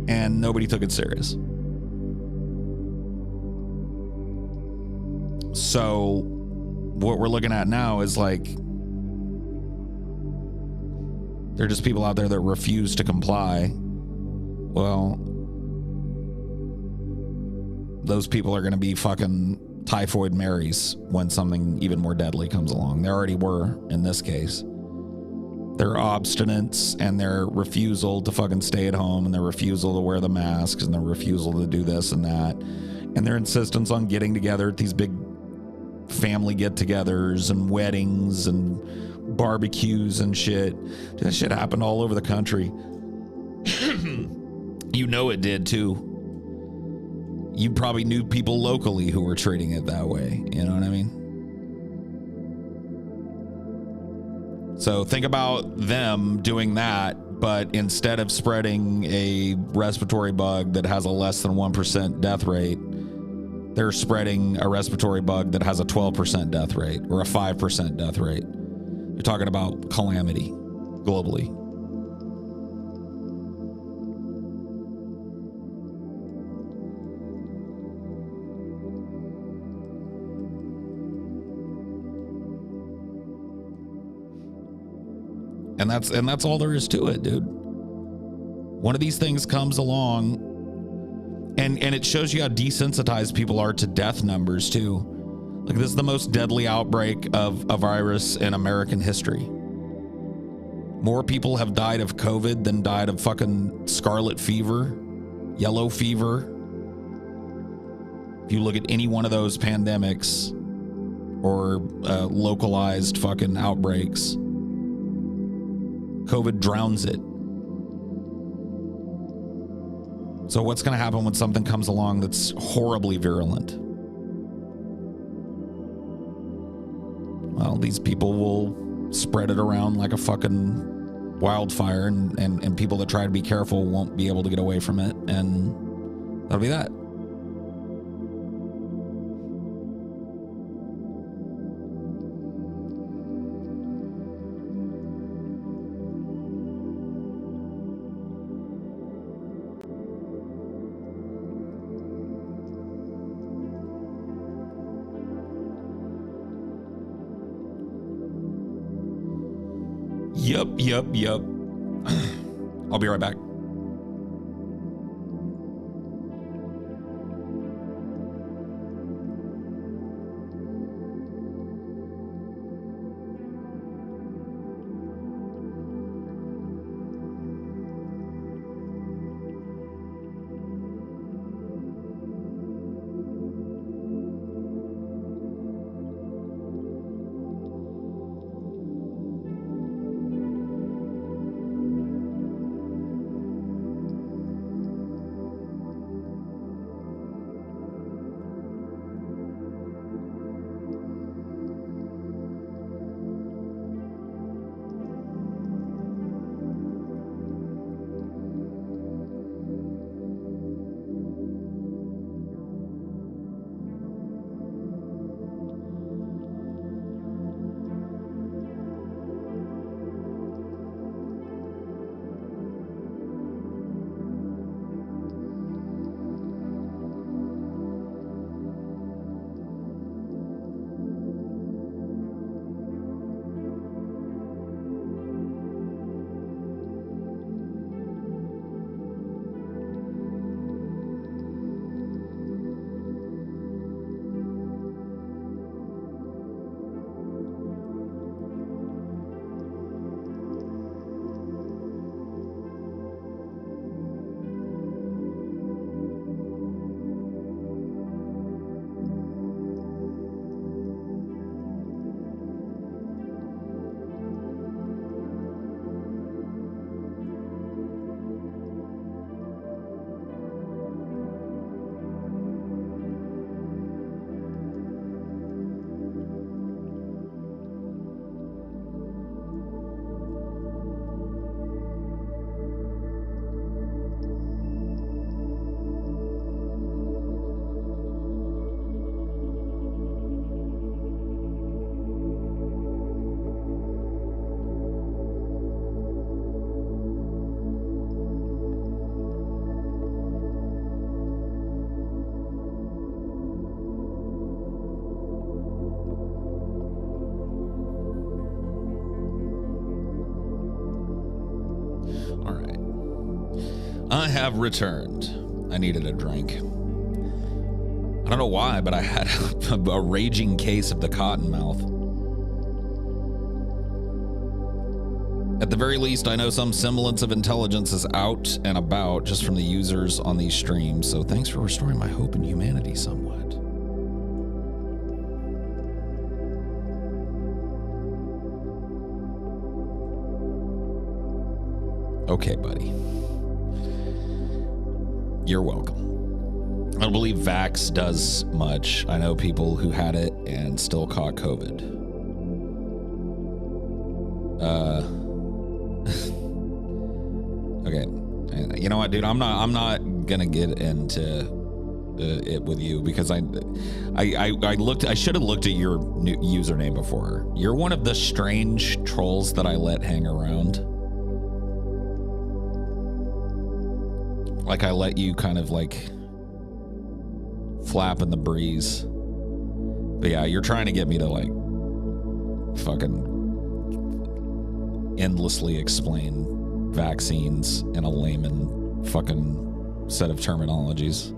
And nobody took it serious. So what we're looking at now is, like, there are just people out there that refuse to comply. Well, those people are going to be fucking typhoid Marys when something even more deadly comes along. There already were in this case. Their obstinance and their refusal to fucking stay at home, and their refusal to wear the masks, and their refusal to do this and that, and their insistence on getting together at these big family get-togethers and weddings and barbecues and shit. That shit happened all over the country. You know it did too. You probably knew people locally who were treating it that way. You know what I mean? So think about them doing that, but instead of spreading a respiratory bug that has a less than 1% death rate, they're spreading a respiratory bug that has a 12% death rate or a 5% death rate. You're talking about calamity globally. And that's all there is to it, dude. One of these things comes along and it shows you how desensitized people are to death numbers too. Like, this is the most deadly outbreak of a virus in American history. More people have died of COVID than died of fucking scarlet fever, yellow fever. If you look at any one of those pandemics or localized fucking outbreaks, COVID drowns it. So what's going to happen when something comes along that's horribly virulent? Well, these people will spread it around like a fucking wildfire, and people that try to be careful won't be able to get away from it, and that'll be that. Yep. I'll be right back. I have returned. I needed a drink. I don't know why, but I had a raging case of the cotton mouth. At the very least, I know some semblance of intelligence is out and about just from the users on these streams, so thanks for restoring my hope in humanity somewhat. Okay, buddy. You're welcome. I don't believe Vax does much. I know people who had it and still caught COVID. Okay. You know what, dude? I'm not gonna get into it with you because I looked. I should have looked at your new username before. You're one of the strange trolls that I let hang around. Like I let you kind of like flap in the breeze. But yeah, you're trying to get me to like fucking endlessly explain vaccines in a layman fucking set of terminologies.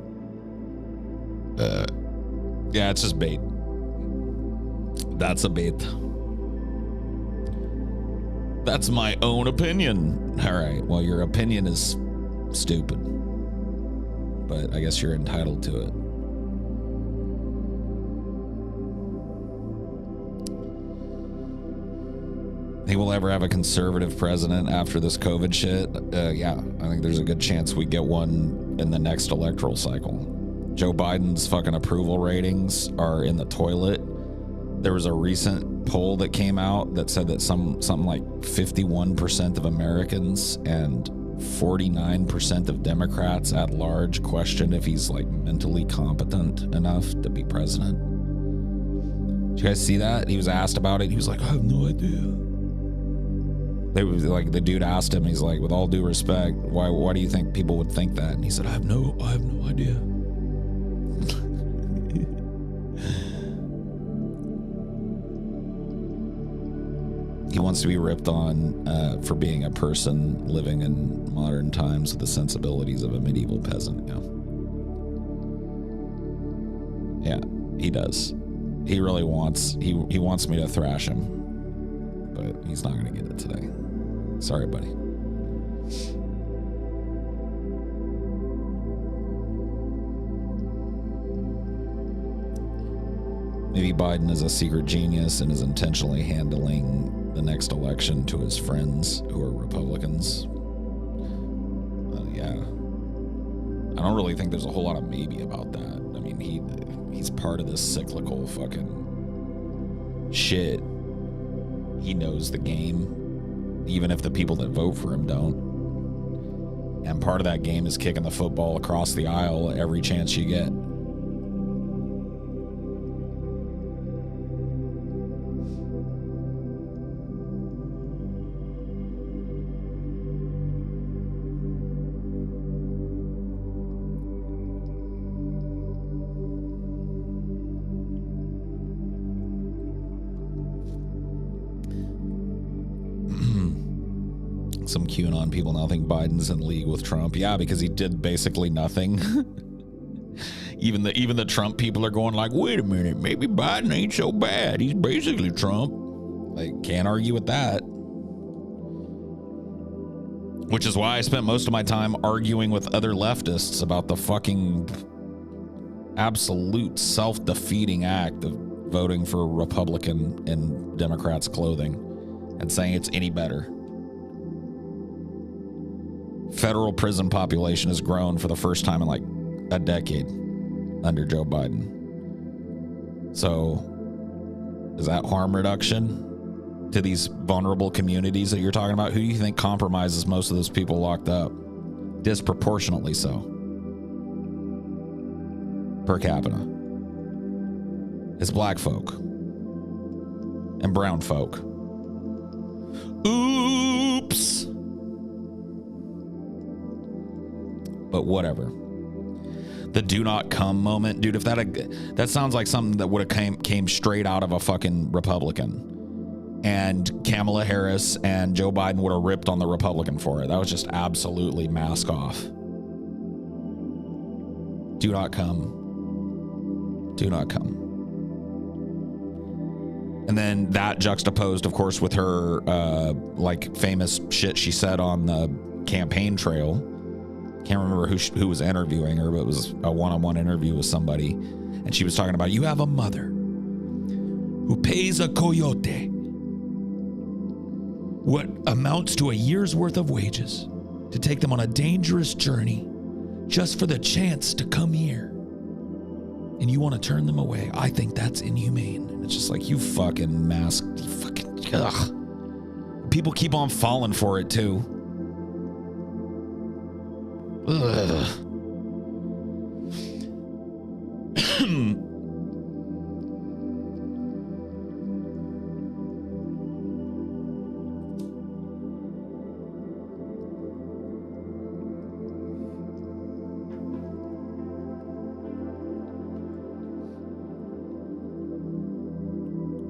Yeah, it's just bait. That's a bait. That's my own opinion. All right, well, your opinion is stupid, but I guess you're entitled to it. Think we'll ever have a conservative president after this COVID shit? Yeah, I think there's a good chance we get one in the next electoral cycle. Joe Biden's fucking approval ratings are in the toilet. There was a recent poll that came out that said that something like 51% of Americans and 49% of Democrats at large question if he's like mentally competent enough to be president. Did you guys see that? He was asked about it. He was like, I have no idea. They was like, the dude asked him, he's like, with all due respect, why do you think people would think that? And he said, I have no idea. He wants to be ripped on for being a person living in modern times with the sensibilities of a medieval peasant. Yeah, he does. He really wants. He wants me to thrash him, but he's not going to get it today. Sorry, buddy. Maybe Biden is a secret genius and is intentionally handling the next election to his friends who are Republicans. Yeah. I don't really think there's a whole lot of maybe about that. I mean, he's part of this cyclical fucking shit. He knows the game, even if the people that vote for him don't. And part of that game is kicking the football across the aisle every chance you get. Some QAnon people now think Biden's in league with Trump. Yeah, because he did basically nothing. Even the Trump people are going like, wait a minute, maybe Biden ain't so bad. He's basically Trump. Like, can't argue with that. Which is why I spent most of my time arguing with other leftists about the fucking absolute self-defeating act of voting for a Republican in Democrats' clothing and saying it's any better. Federal prison population has grown for the first time in like a decade under Joe Biden. So is that harm reduction to these vulnerable communities that you're talking about? Who do you think compromises most of those people locked up? Disproportionately so. Per capita. It's black folk. And brown folk. Oops! But whatever. The do not come moment, dude, if that sounds like something that would have came straight out of a fucking Republican. And Kamala Harris and Joe Biden would have ripped on the Republican for it. That was just absolutely mask off. Do not come. Do not come. And then that juxtaposed, of course, with her like famous shit she said on the campaign trail. Can't remember who was interviewing her, but it was a one-on-one interview with somebody. And she was talking about, you have a mother who pays a coyote what amounts to a year's worth of wages to take them on a dangerous journey just for the chance to come here. And you want to turn them away. I think that's inhumane. And it's just like, you fucking mask. You fucking, ugh. People keep on falling for it too. Ugh.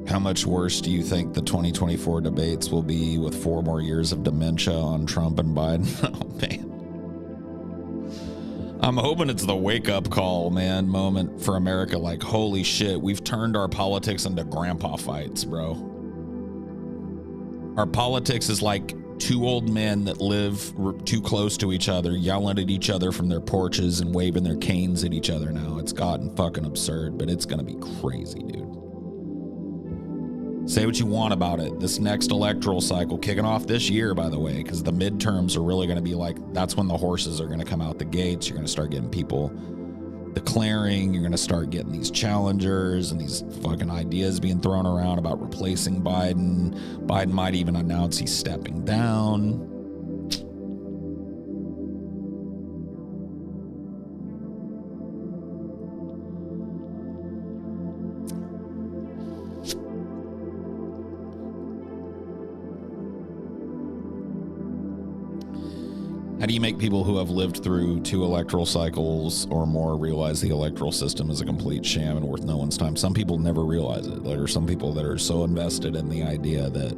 How much worse do you think the 2024 debates will be with 4 more years of dementia on Trump and Biden? Oh, man. I'm hoping it's the wake-up call, man, moment for America. Like, holy shit, we've turned our politics into grandpa fights, bro. Our politics is like 2 old men that live too close to each other, yelling at each other from their porches and waving their canes at each other now. It's gotten fucking absurd, but it's gonna be crazy, dude. Say what you want about it. This next electoral cycle, kicking off this year, by the way, because the midterms are really going to be like, that's when the horses are going to come out the gates. You're going to start getting people declaring. You're going to start getting these challengers and these fucking ideas being thrown around about replacing Biden. Biden might even announce he's stepping down. How do you make people who have lived through 2 electoral cycles or more realize the electoral system is a complete sham and worth no one's time? Some people never realize it. There are some people that are so invested in the idea that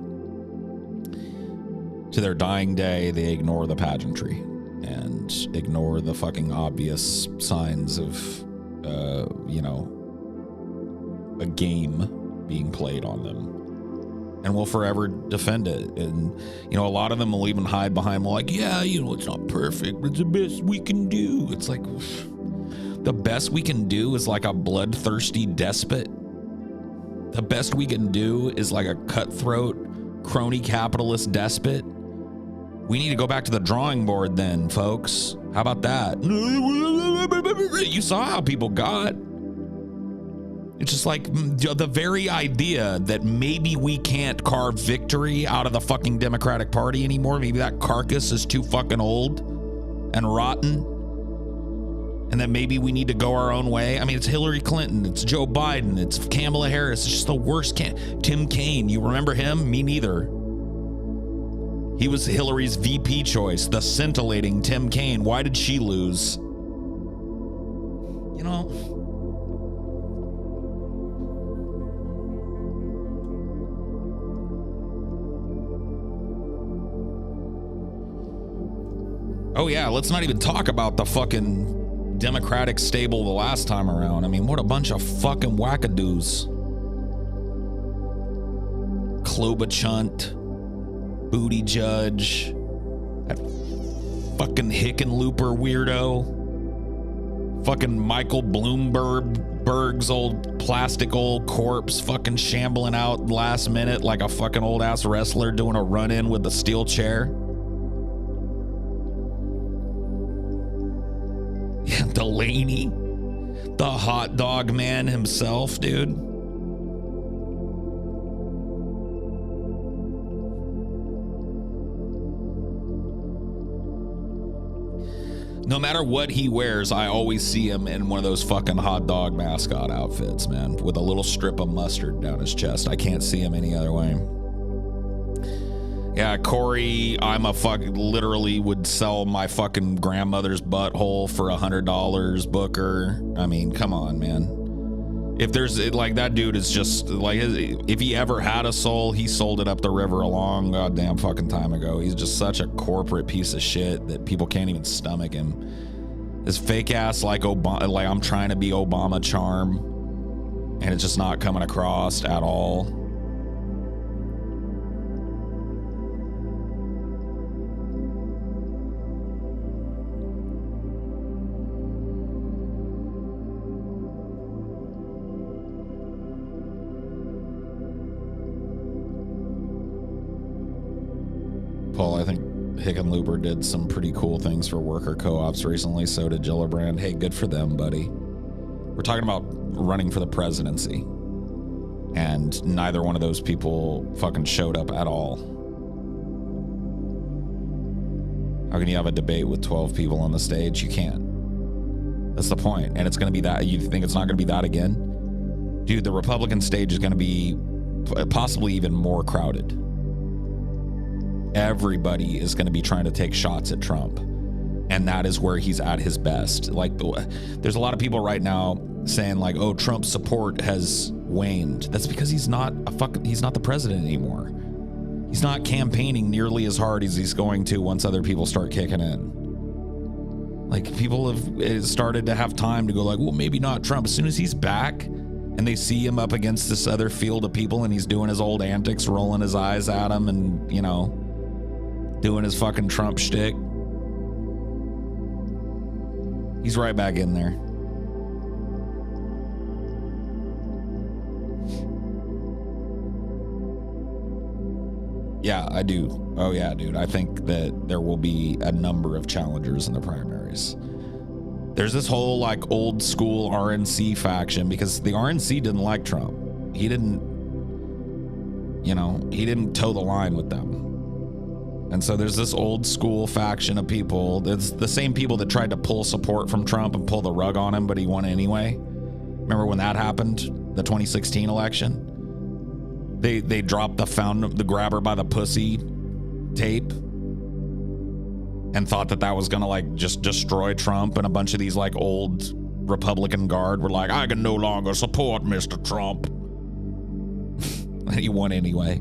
to their dying day, they ignore the pageantry and ignore the fucking obvious signs of, a game being played on them. And will forever defend it. And, a lot of them will even hide behind, like, yeah, it's not perfect, but it's the best we can do. It's like, the best we can do is like a bloodthirsty despot. The best we can do is like a cutthroat, crony capitalist despot. We need to go back to the drawing board then, folks. How about that? You saw how people got. It's just like the very idea that maybe we can't carve victory out of the fucking Democratic Party anymore. Maybe that carcass is too fucking old and rotten. And that maybe we need to go our own way. I mean, it's Hillary Clinton, it's Joe Biden, it's Kamala Harris. It's just the worst. Tim Kaine, you remember him? Me neither. He was Hillary's VP choice, the scintillating Tim Kaine. Why did she lose? Oh yeah, let's not even talk about the fucking Democratic stable the last time around. I mean, what a bunch of fucking wackadoos. Klobuchar, Booty Judge, that fucking Hickenlooper weirdo, fucking Michael Bloomberg's old plastic old corpse fucking shambling out last minute like a fucking old ass wrestler doing a run-in with a steel chair. Yeah, Delaney, the hot dog man himself, dude. No matter what he wears, I always see him in one of those fucking hot dog mascot outfits, man, with a little strip of mustard down his chest. I can't see him any other way. Yeah, Corey, literally would sell my fucking grandmother's butthole for $100, Booker. I mean, come on, man. If there's, like, that dude is just, like, if he ever had a soul, he sold it up the river a long goddamn fucking time ago. He's just such a corporate piece of shit that people can't even stomach him. This fake ass, like, I'm trying to be Obama charm, and it's just not coming across at all. Paul, I think Hickenlooper did some pretty cool things for worker co-ops recently. So did Gillibrand. Hey, good for them, buddy. We're talking about running for the presidency. And neither one of those people fucking showed up at all. How can you have a debate with 12 people on the stage? You can't. That's the point. And it's going to be that. You think it's not going to be that again? Dude, the Republican stage is going to be possibly even more crowded. Everybody is going to be trying to take shots at Trump. And that is where he's at his best. Like, there's a lot of people right now saying like, oh, Trump's support has waned. That's because he's not the president anymore. He's not campaigning nearly as hard as he's going to once other people start kicking in. Like, people have started to have time to go like, well, maybe not Trump. As soon as he's back and they see him up against this other field of people and he's doing his old antics, rolling his eyes at him and, you know, doing his fucking Trump shtick, he's right back in there. Yeah, I do. Oh, yeah, dude. I think that there will be a number of challengers in the primaries. There's this whole, like, old school RNC faction because the RNC didn't like Trump. He didn't toe the line with them. And so there's this old school faction of people. That's the same people that tried to pull support from Trump and pull the rug on him, but he won anyway. Remember when that happened? The 2016 election? They dropped the grabber by the pussy tape and thought that was gonna like just destroy Trump, and a bunch of these like old Republican guard were like, I can no longer support Mr. Trump. And he won anyway.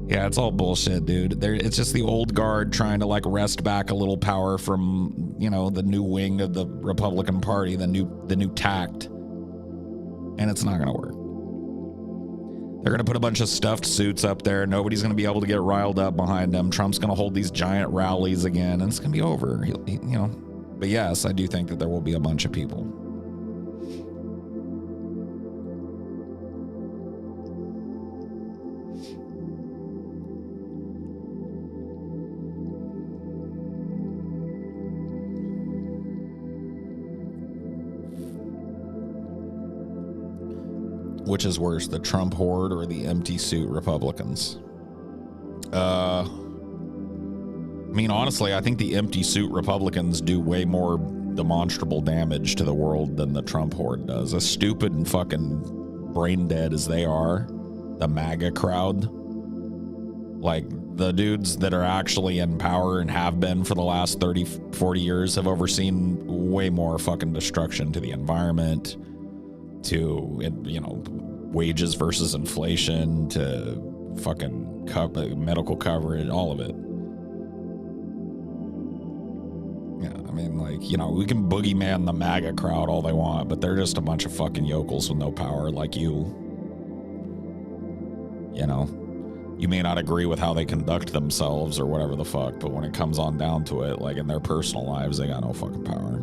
Yeah, it's all bullshit, dude. It's just the old guard trying to like wrest back a little power from, you know, the new wing of the Republican Party, the new tact. And it's not gonna work. They're going to put a bunch of stuffed suits up there. Nobody's going to be able to get riled up behind them. Trump's going to hold these giant rallies again, and it's going to be over. You know. But yes, I do think that there will be a bunch of people. Which is worse, the Trump horde or the empty suit Republicans? I mean, honestly, I think the empty suit Republicans do way more demonstrable damage to the world than the Trump horde does. As stupid and fucking brain dead as they are, the MAGA crowd, like the dudes that are actually in power and have been for the last 30, 40 years have overseen way more fucking destruction to the environment, to, you know, wages versus inflation, to fucking medical coverage, all of it. Yeah, I mean, like, you know, we can boogeyman the MAGA crowd all they want, but they're just a bunch of fucking yokels with no power like you. You know, you may not agree with how they conduct themselves or whatever the fuck, but when it comes on down to it, like in their personal lives, they got no fucking power.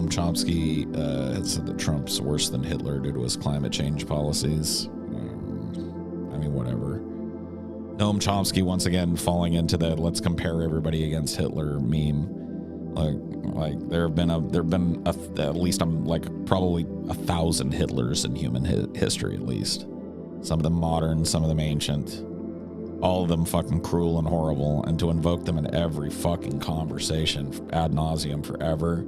Chomsky had said that Trump's worse than Hitler due to his climate change policies. I mean, whatever. Noam Chomsky once again falling into the let's compare everybody against Hitler meme. Like there have been at least probably 1,000 Hitlers in human history at least. Some of them modern, some of them ancient. All of them fucking cruel and horrible, and to invoke them in every fucking conversation ad nauseum forever.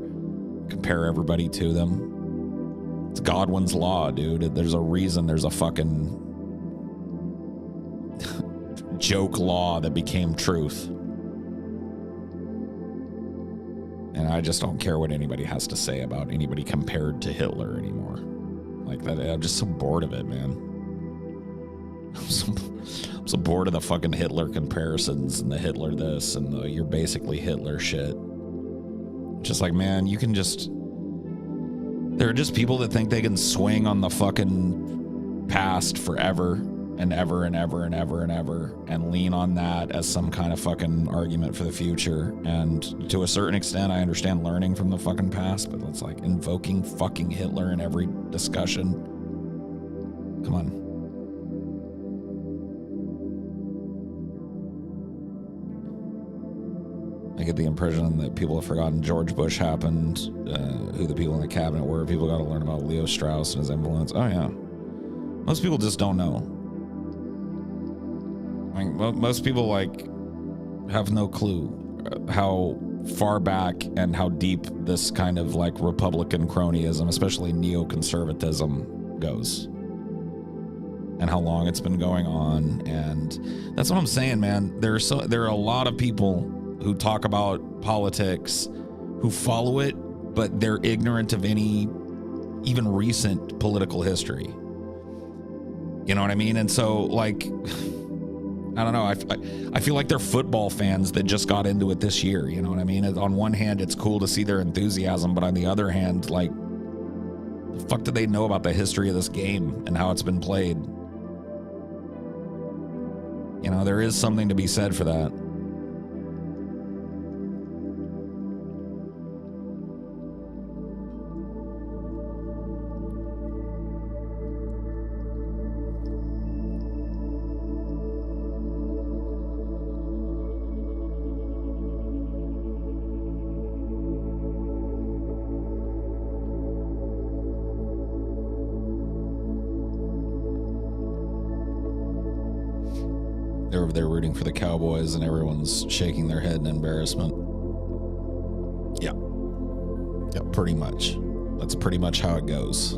Compare everybody to them. It's Godwin's law, dude. There's a reason there's a fucking joke law that became truth. And I just don't care what anybody has to say about anybody compared to Hitler anymore. Like that, I'm just so bored of it, man. I'm so bored of the fucking Hitler comparisons and the Hitler this and the you're basically Hitler shit. Just like, man, you can just... There are just people that think they can swing on the fucking past forever and ever and ever and ever and ever and lean on that as some kind of fucking argument for the future. And to a certain extent, I understand learning from the fucking past, but it's like invoking fucking Hitler in every discussion. Come on. I get the impression that people have forgotten George Bush happened, who the people in the cabinet were. People got to learn about Leo Strauss and his influence. Oh, yeah. Most people just don't know. Like, most people, like, have no clue how far back and how deep this kind of, like, Republican cronyism, especially neoconservatism, goes. And how long it's been going on. And that's what I'm saying, man. There are a lot of people who talk about politics, who follow it, but they're ignorant of any even recent political history. You know what I mean? And so, like, I don't know. I feel like they're football fans that just got into it this year. You know what I mean? On one hand, it's cool to see their enthusiasm, but on the other hand, like, the fuck do they know about the history of this game and how it's been played? You know, there is something to be said for that. They're rooting for the Cowboys and everyone's shaking their head in embarrassment. Yeah. Yeah, pretty much. That's pretty much how it goes.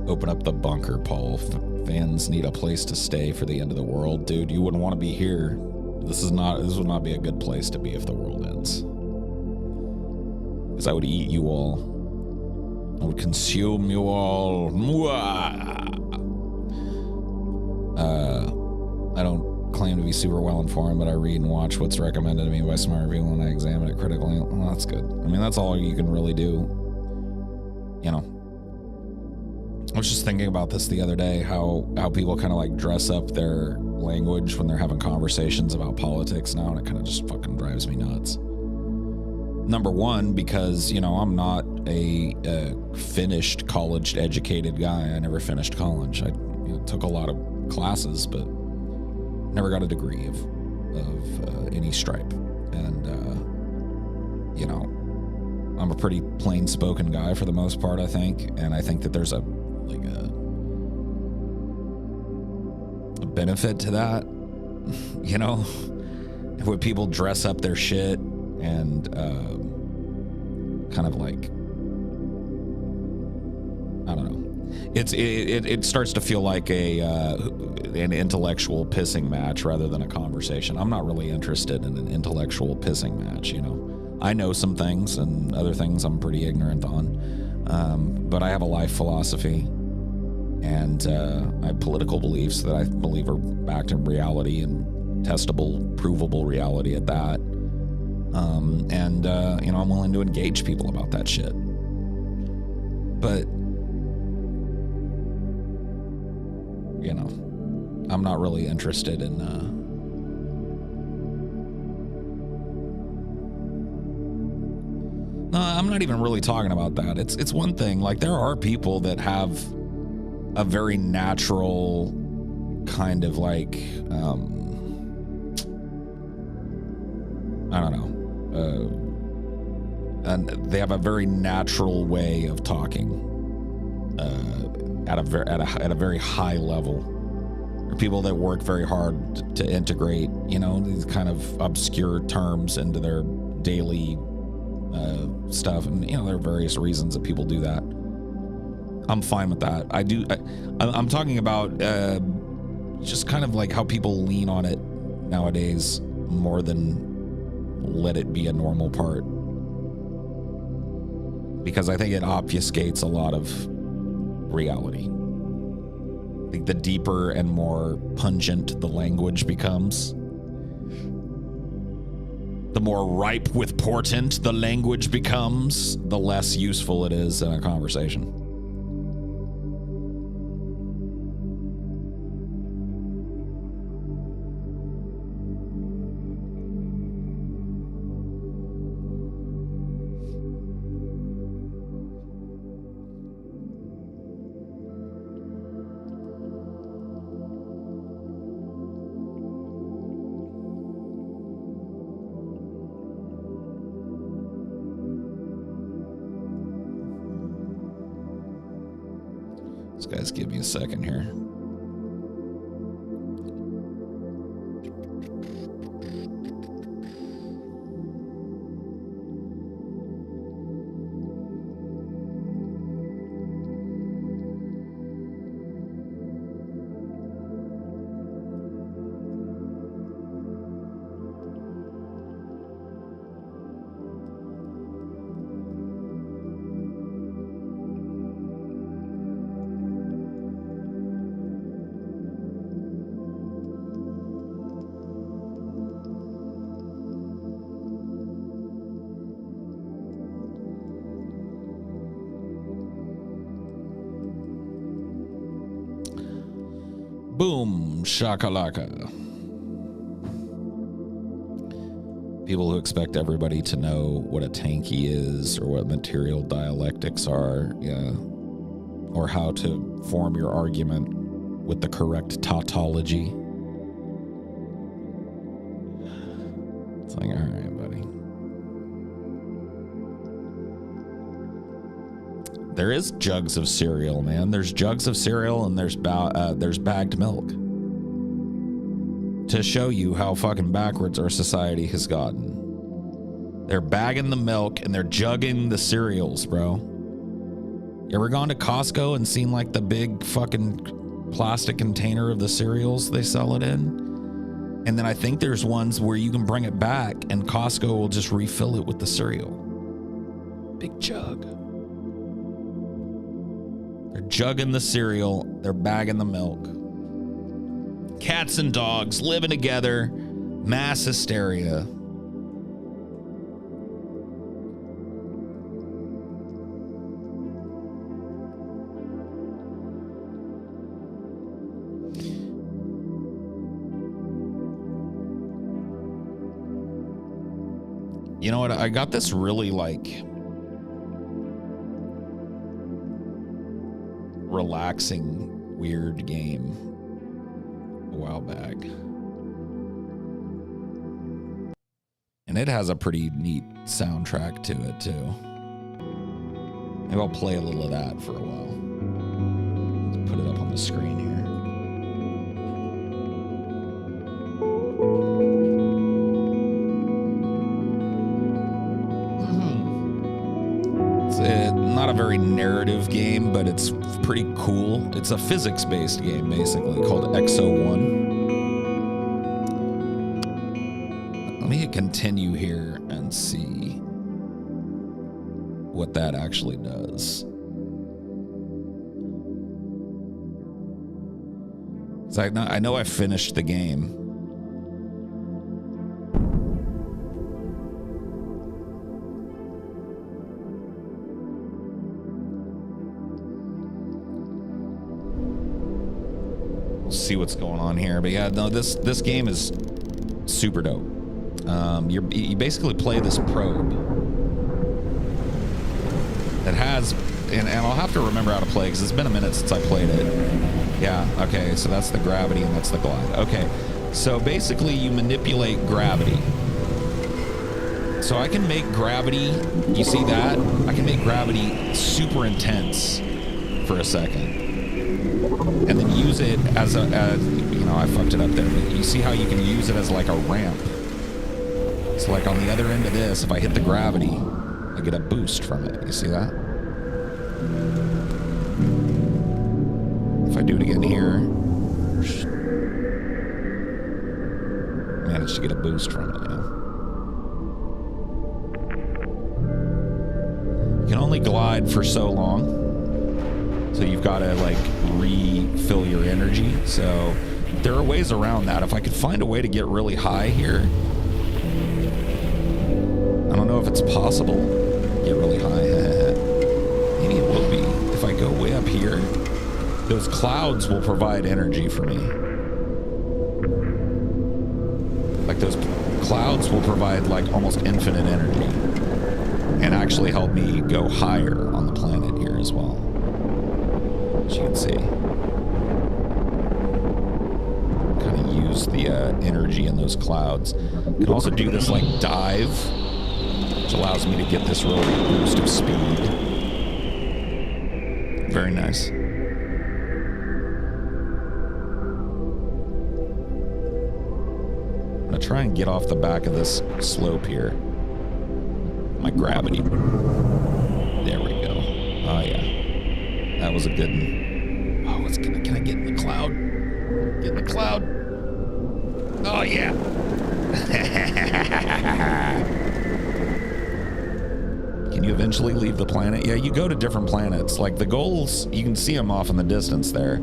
Open up the bunker, Paul. Fans need a place to stay for the end of the world. Dude, you wouldn't want to be here. This would not be a good place to be if the world ends. Because I would eat you all. I would consume you all. I don't claim to be super well informed, but I read and watch what's recommended to me by Smart Review and I examine it critically. Well, that's good. I mean, that's all you can really do. You know. I was just thinking about this the other day, how people kind of like dress up their language when they're having conversations about politics now, and it kind of just fucking drives me nuts. Number one, because, you know, I'm not a finished college educated guy. I never finished college. I took a lot of classes, but never got a degree of any stripe. And, you know, I'm a pretty plain spoken guy for the most part, I think. And I think that there's a benefit to that, you know, when people dress up their shit and kind of like, I don't know, it starts to feel like an intellectual pissing match rather than a conversation. I'm not really interested in an intellectual pissing match, you know. I know some things and other things I'm pretty ignorant on, but I have a life philosophy. And I have political beliefs that I believe are backed in reality and testable, provable reality at that. And you know, I'm willing to engage people about that shit. But, you know, I'm not really interested in... No, I'm not even really talking about that. It's one thing. Like, there are people that have a very natural kind of like, I don't know, and they have a very natural way of talking at a very high level. There are people that work very hard to integrate, you know, these kind of obscure terms into their daily stuff, and you know there are various reasons that people do that. I'm fine with that. I'm talking about just kind of like how people lean on it nowadays more than let it be a normal part, because I think it obfuscates a lot of reality. I think the deeper and more pungent the language becomes, the more ripe with portent the language becomes, the less useful it is in a conversation. Guys, give me a second here. Boom, shakalaka. People who expect everybody to know what a tanky is or what material dialectics are, yeah, or how to form your argument with the correct tautology. It's like, all right, buddy. There is jugs of cereal, man. There's jugs of cereal and there's bagged milk. To show you how fucking backwards our society has gotten. They're bagging the milk and they're jugging the cereals, bro. You ever gone to Costco and seen like the big fucking plastic container of the cereals they sell it in? And then I think there's ones where you can bring it back and Costco will just refill it with the cereal. Big jug. They're jugging the cereal. They're bagging the milk. Cats and dogs living together. Mass hysteria. You know what? I got this really like relaxing, weird game a while back. And it has a pretty neat soundtrack to it too. Maybe I'll play a little of that for a while. Let's put it up on the screen here. Not a very narrative game, but it's pretty cool. It's a physics-based game, basically, called XO1. Let me continue here and see what that actually does. So I know I finished the game. See what's going on here, but yeah, no, this game is super dope. You basically play this probe that has, and I'll have to remember how to play because it's been a minute since I played it. Yeah, okay, so that's the gravity and that's the glide. Okay, so basically you manipulate gravity. So I can make gravity, you see that? I can make gravity super intense for a second. And then use it as you know, I fucked it up there, but you see how you can use it as like a ramp. So like on the other end of this, if I hit the gravity, I get a boost from it. You see that? If I do it again here, manage to get a boost from it, You can only glide for so long. So you've got to, like, refill your energy. So there are ways around that. If I could find a way to get really high here, I don't know if it's possible. Get really high. Maybe it will be. If I go way up here, those clouds will provide energy for me. Like those clouds will provide like almost infinite energy and actually help me go higher on the planet here as well. As you can see. Kind of use the energy in those clouds. Can also do this like dive, which allows me to get this real boost of speed. Very nice. I'm gonna try and get off the back of this slope here. My gravity. There we go. Oh yeah. That was a good one. Oh, can I get in the cloud? Get in the cloud. Oh yeah. Can you eventually leave the planet? Yeah, you go to different planets. Like the goals, you can see them off in the distance there.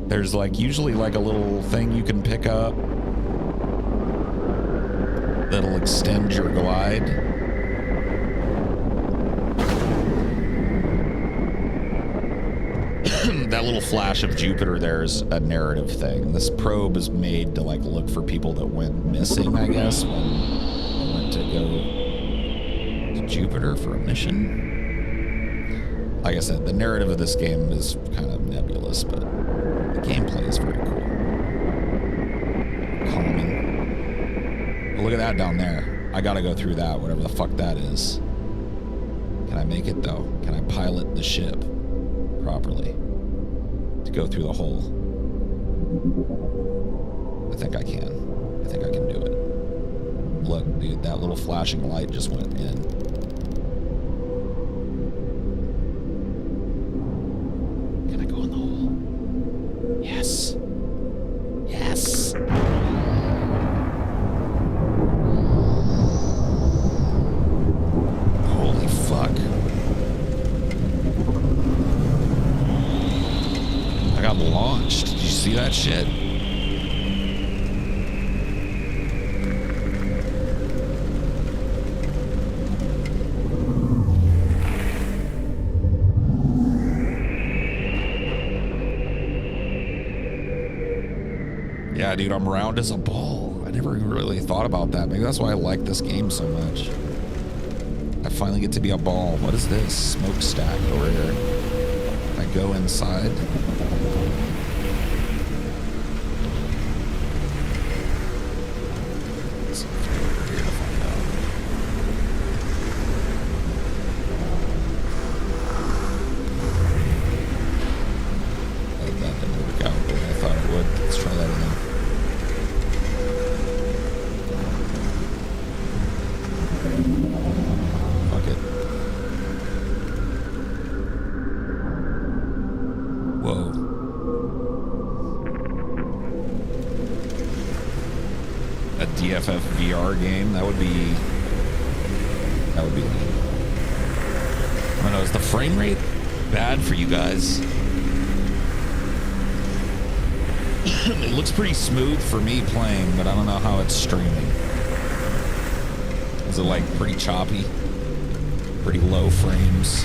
There's like usually like a little thing you can pick up that'll extend your glide. That little flash of Jupiter there is a narrative thing. This probe is made to like look for people that went missing, I guess, when they went to go to Jupiter for a mission. Like I said, the narrative of this game is kind of nebulous, but the gameplay is very cool. Calming. But look at that down there. I gotta go through that, whatever the fuck that is. Can I make it though? Can I pilot the ship properly to go through the hole? I think I can. I think I can do it. Look, dude, that little flashing light just went in. Can I go in the hole? Yes. Yes. Holy fuck. I got launched. Did you see that shit? Yeah, dude, I'm round as a ball. I never even really thought about that. Maybe that's why I like this game so much. I finally get to be a ball. What is this? Smokestack over here. I go inside. Let's go over here to find out. That didn't work out the way I thought it would. Let's try that again. Fuck it. Whoa. A DFF VR game? That would be neat. I don't know, is the frame rate bad for you guys? It looks pretty smooth for me playing, but I don't know how it's streaming. Is it like pretty choppy? Pretty low frames?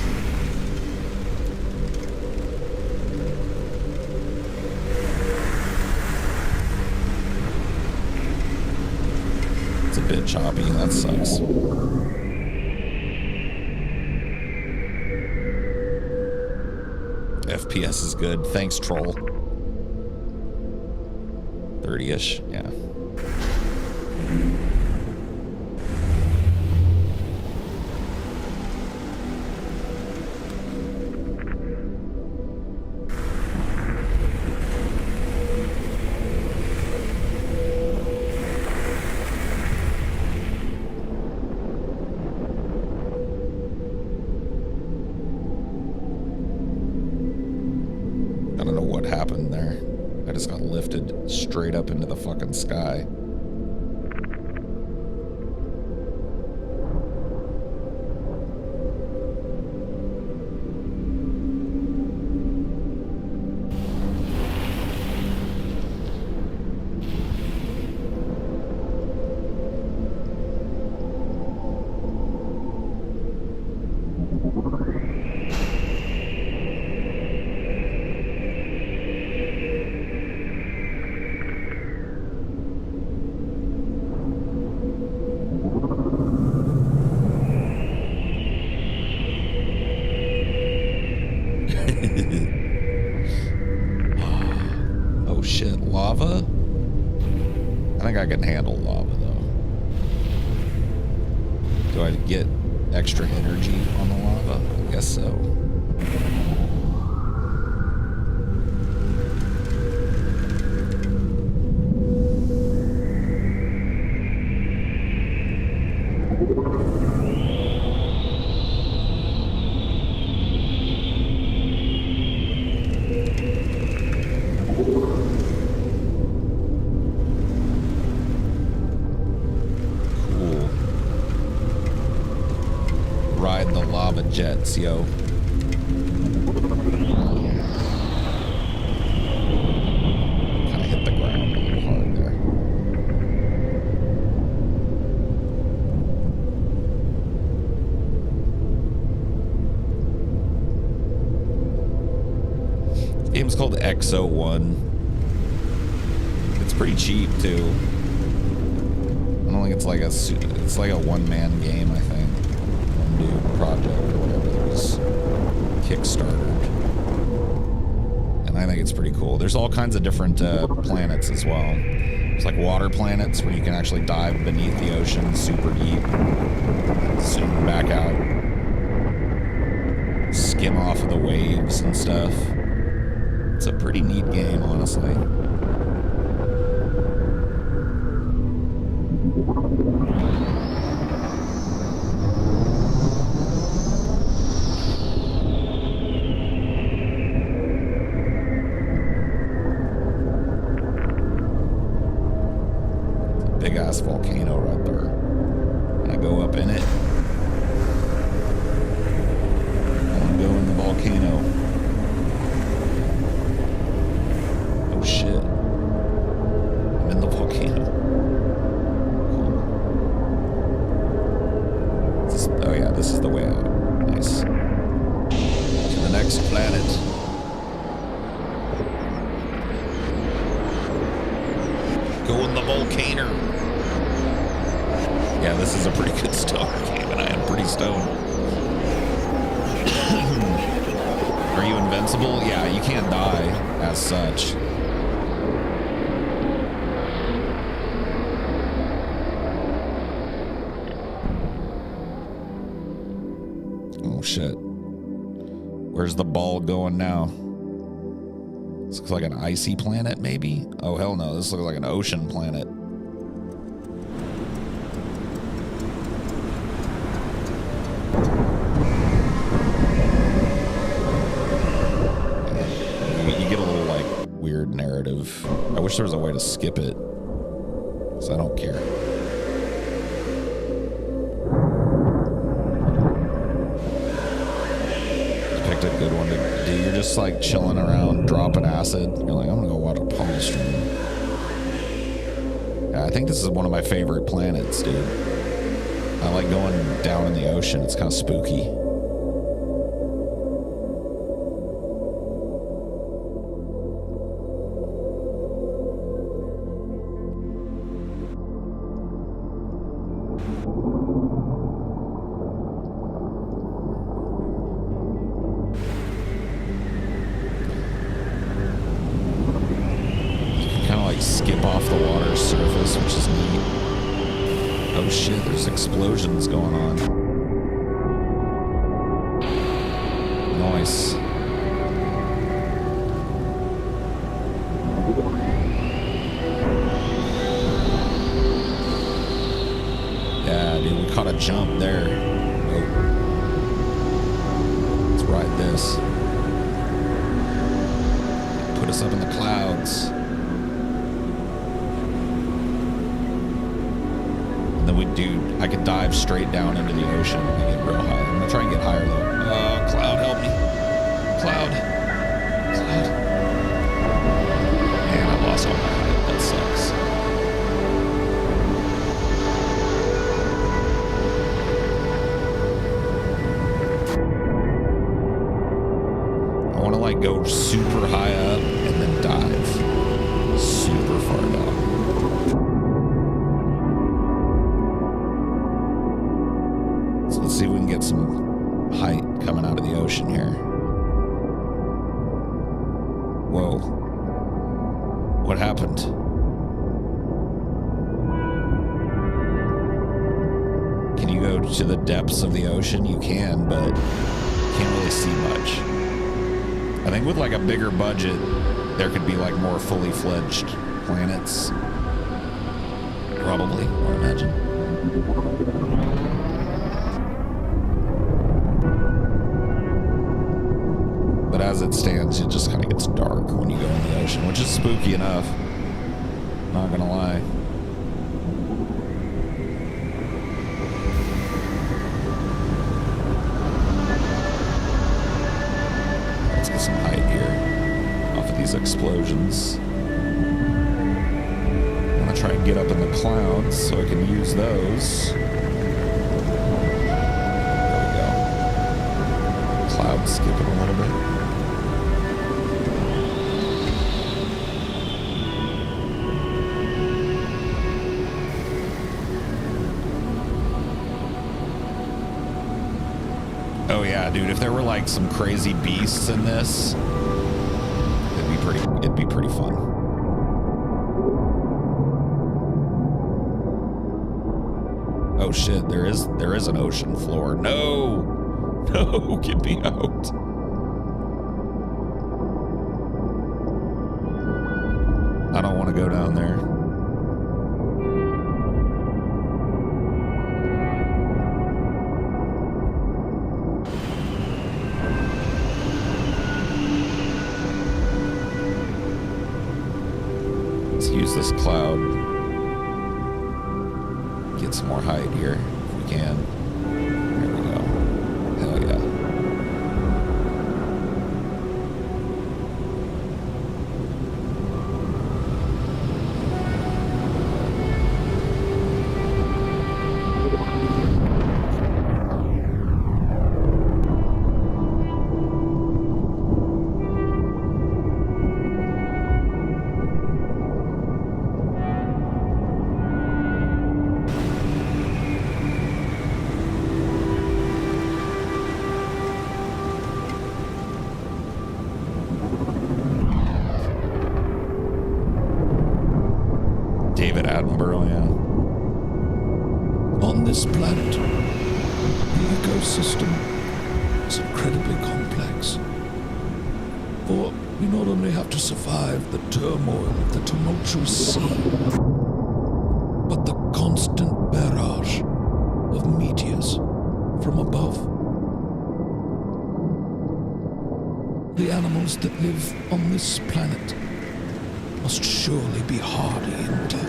It's a bit choppy, that sucks. FPS is good. Thanks, troll. 30-ish, yeah. happened there. I just got lifted straight up into the fucking sky. Oh shit, lava? I think I can handle lava though. Do I get extra energy on the lava? I guess so. Jets, yo. Kind of hit the ground a little hard there. This game's called XO1. It's pretty cheap too. I don't think it's like a one-man game, I think. New project or whatever that was kickstarted, and I think it's pretty cool. There's all kinds of different planets as well. It's like water planets where you can actually dive beneath the ocean super deep, zoom back out, skim off of the waves and stuff. It's a pretty neat game, honestly. Big-ass volcano right there. And I go up in it. I want to go in the volcano. Oh shit. I'm in the volcano. Cool. Oh yeah, this is the way out. Nice. To the next planet. Go in the volcano. Yeah, this is a pretty good start game, and I am pretty stoned. Are you invincible? Yeah, you can't die as such. Oh shit. Where's the ball going now? This looks like an icy planet, maybe? Oh, hell no. This looks like an ocean planet. You get a little, like, weird narrative. I wish there was a way to skip it, because I don't care. Picked a good one to do. You're just like chilling around, dropping acid. You're like, I'm gonna go watch a Paul stream. Yeah, I think this is one of my favorite planets, dude. I like going down in the ocean. It's kind of spooky. Skip off the water surface, which is neat. Oh shit, there's explosions going on. Nice. Yeah, dude, we caught a jump there. Oh. Let's ride this. Put Put us up in the clouds. And then I could dive straight down into the ocean and get real high. I'm gonna try and get higher though. Oh, cloud, help me. Cloud. Man, I lost all my height. That sucks. I want to like go super high up and then dive super far down. So let's see if we can get some height coming out of the ocean here. Whoa. What happened? Can you go to the depths of the ocean? You can, but can't really see much. I think with like a bigger budget, there could be like more fully fledged planets. Probably, I imagine. But as it stands, it just kind of gets dark when you go in the ocean, which is spooky enough. Not gonna lie. Let's get some height here off of these explosions. I'm gonna try and get up in the clouds so I can use those. There we go. Cloud skipping a little bit. Oh yeah, dude, if there were like some crazy beasts in this, it'd be pretty fun. Oh shit, there is an ocean floor. No, get me out. I don't want to go down there. Use this cloud. Get some more height here if we can. There we go. Hell yeah. On this planet, the ecosystem is incredibly complex. For we not only have to survive the turmoil of the tumultuous sea, but the constant barrage of meteors from above. The animals that live on this planet must surely be hardy indeed.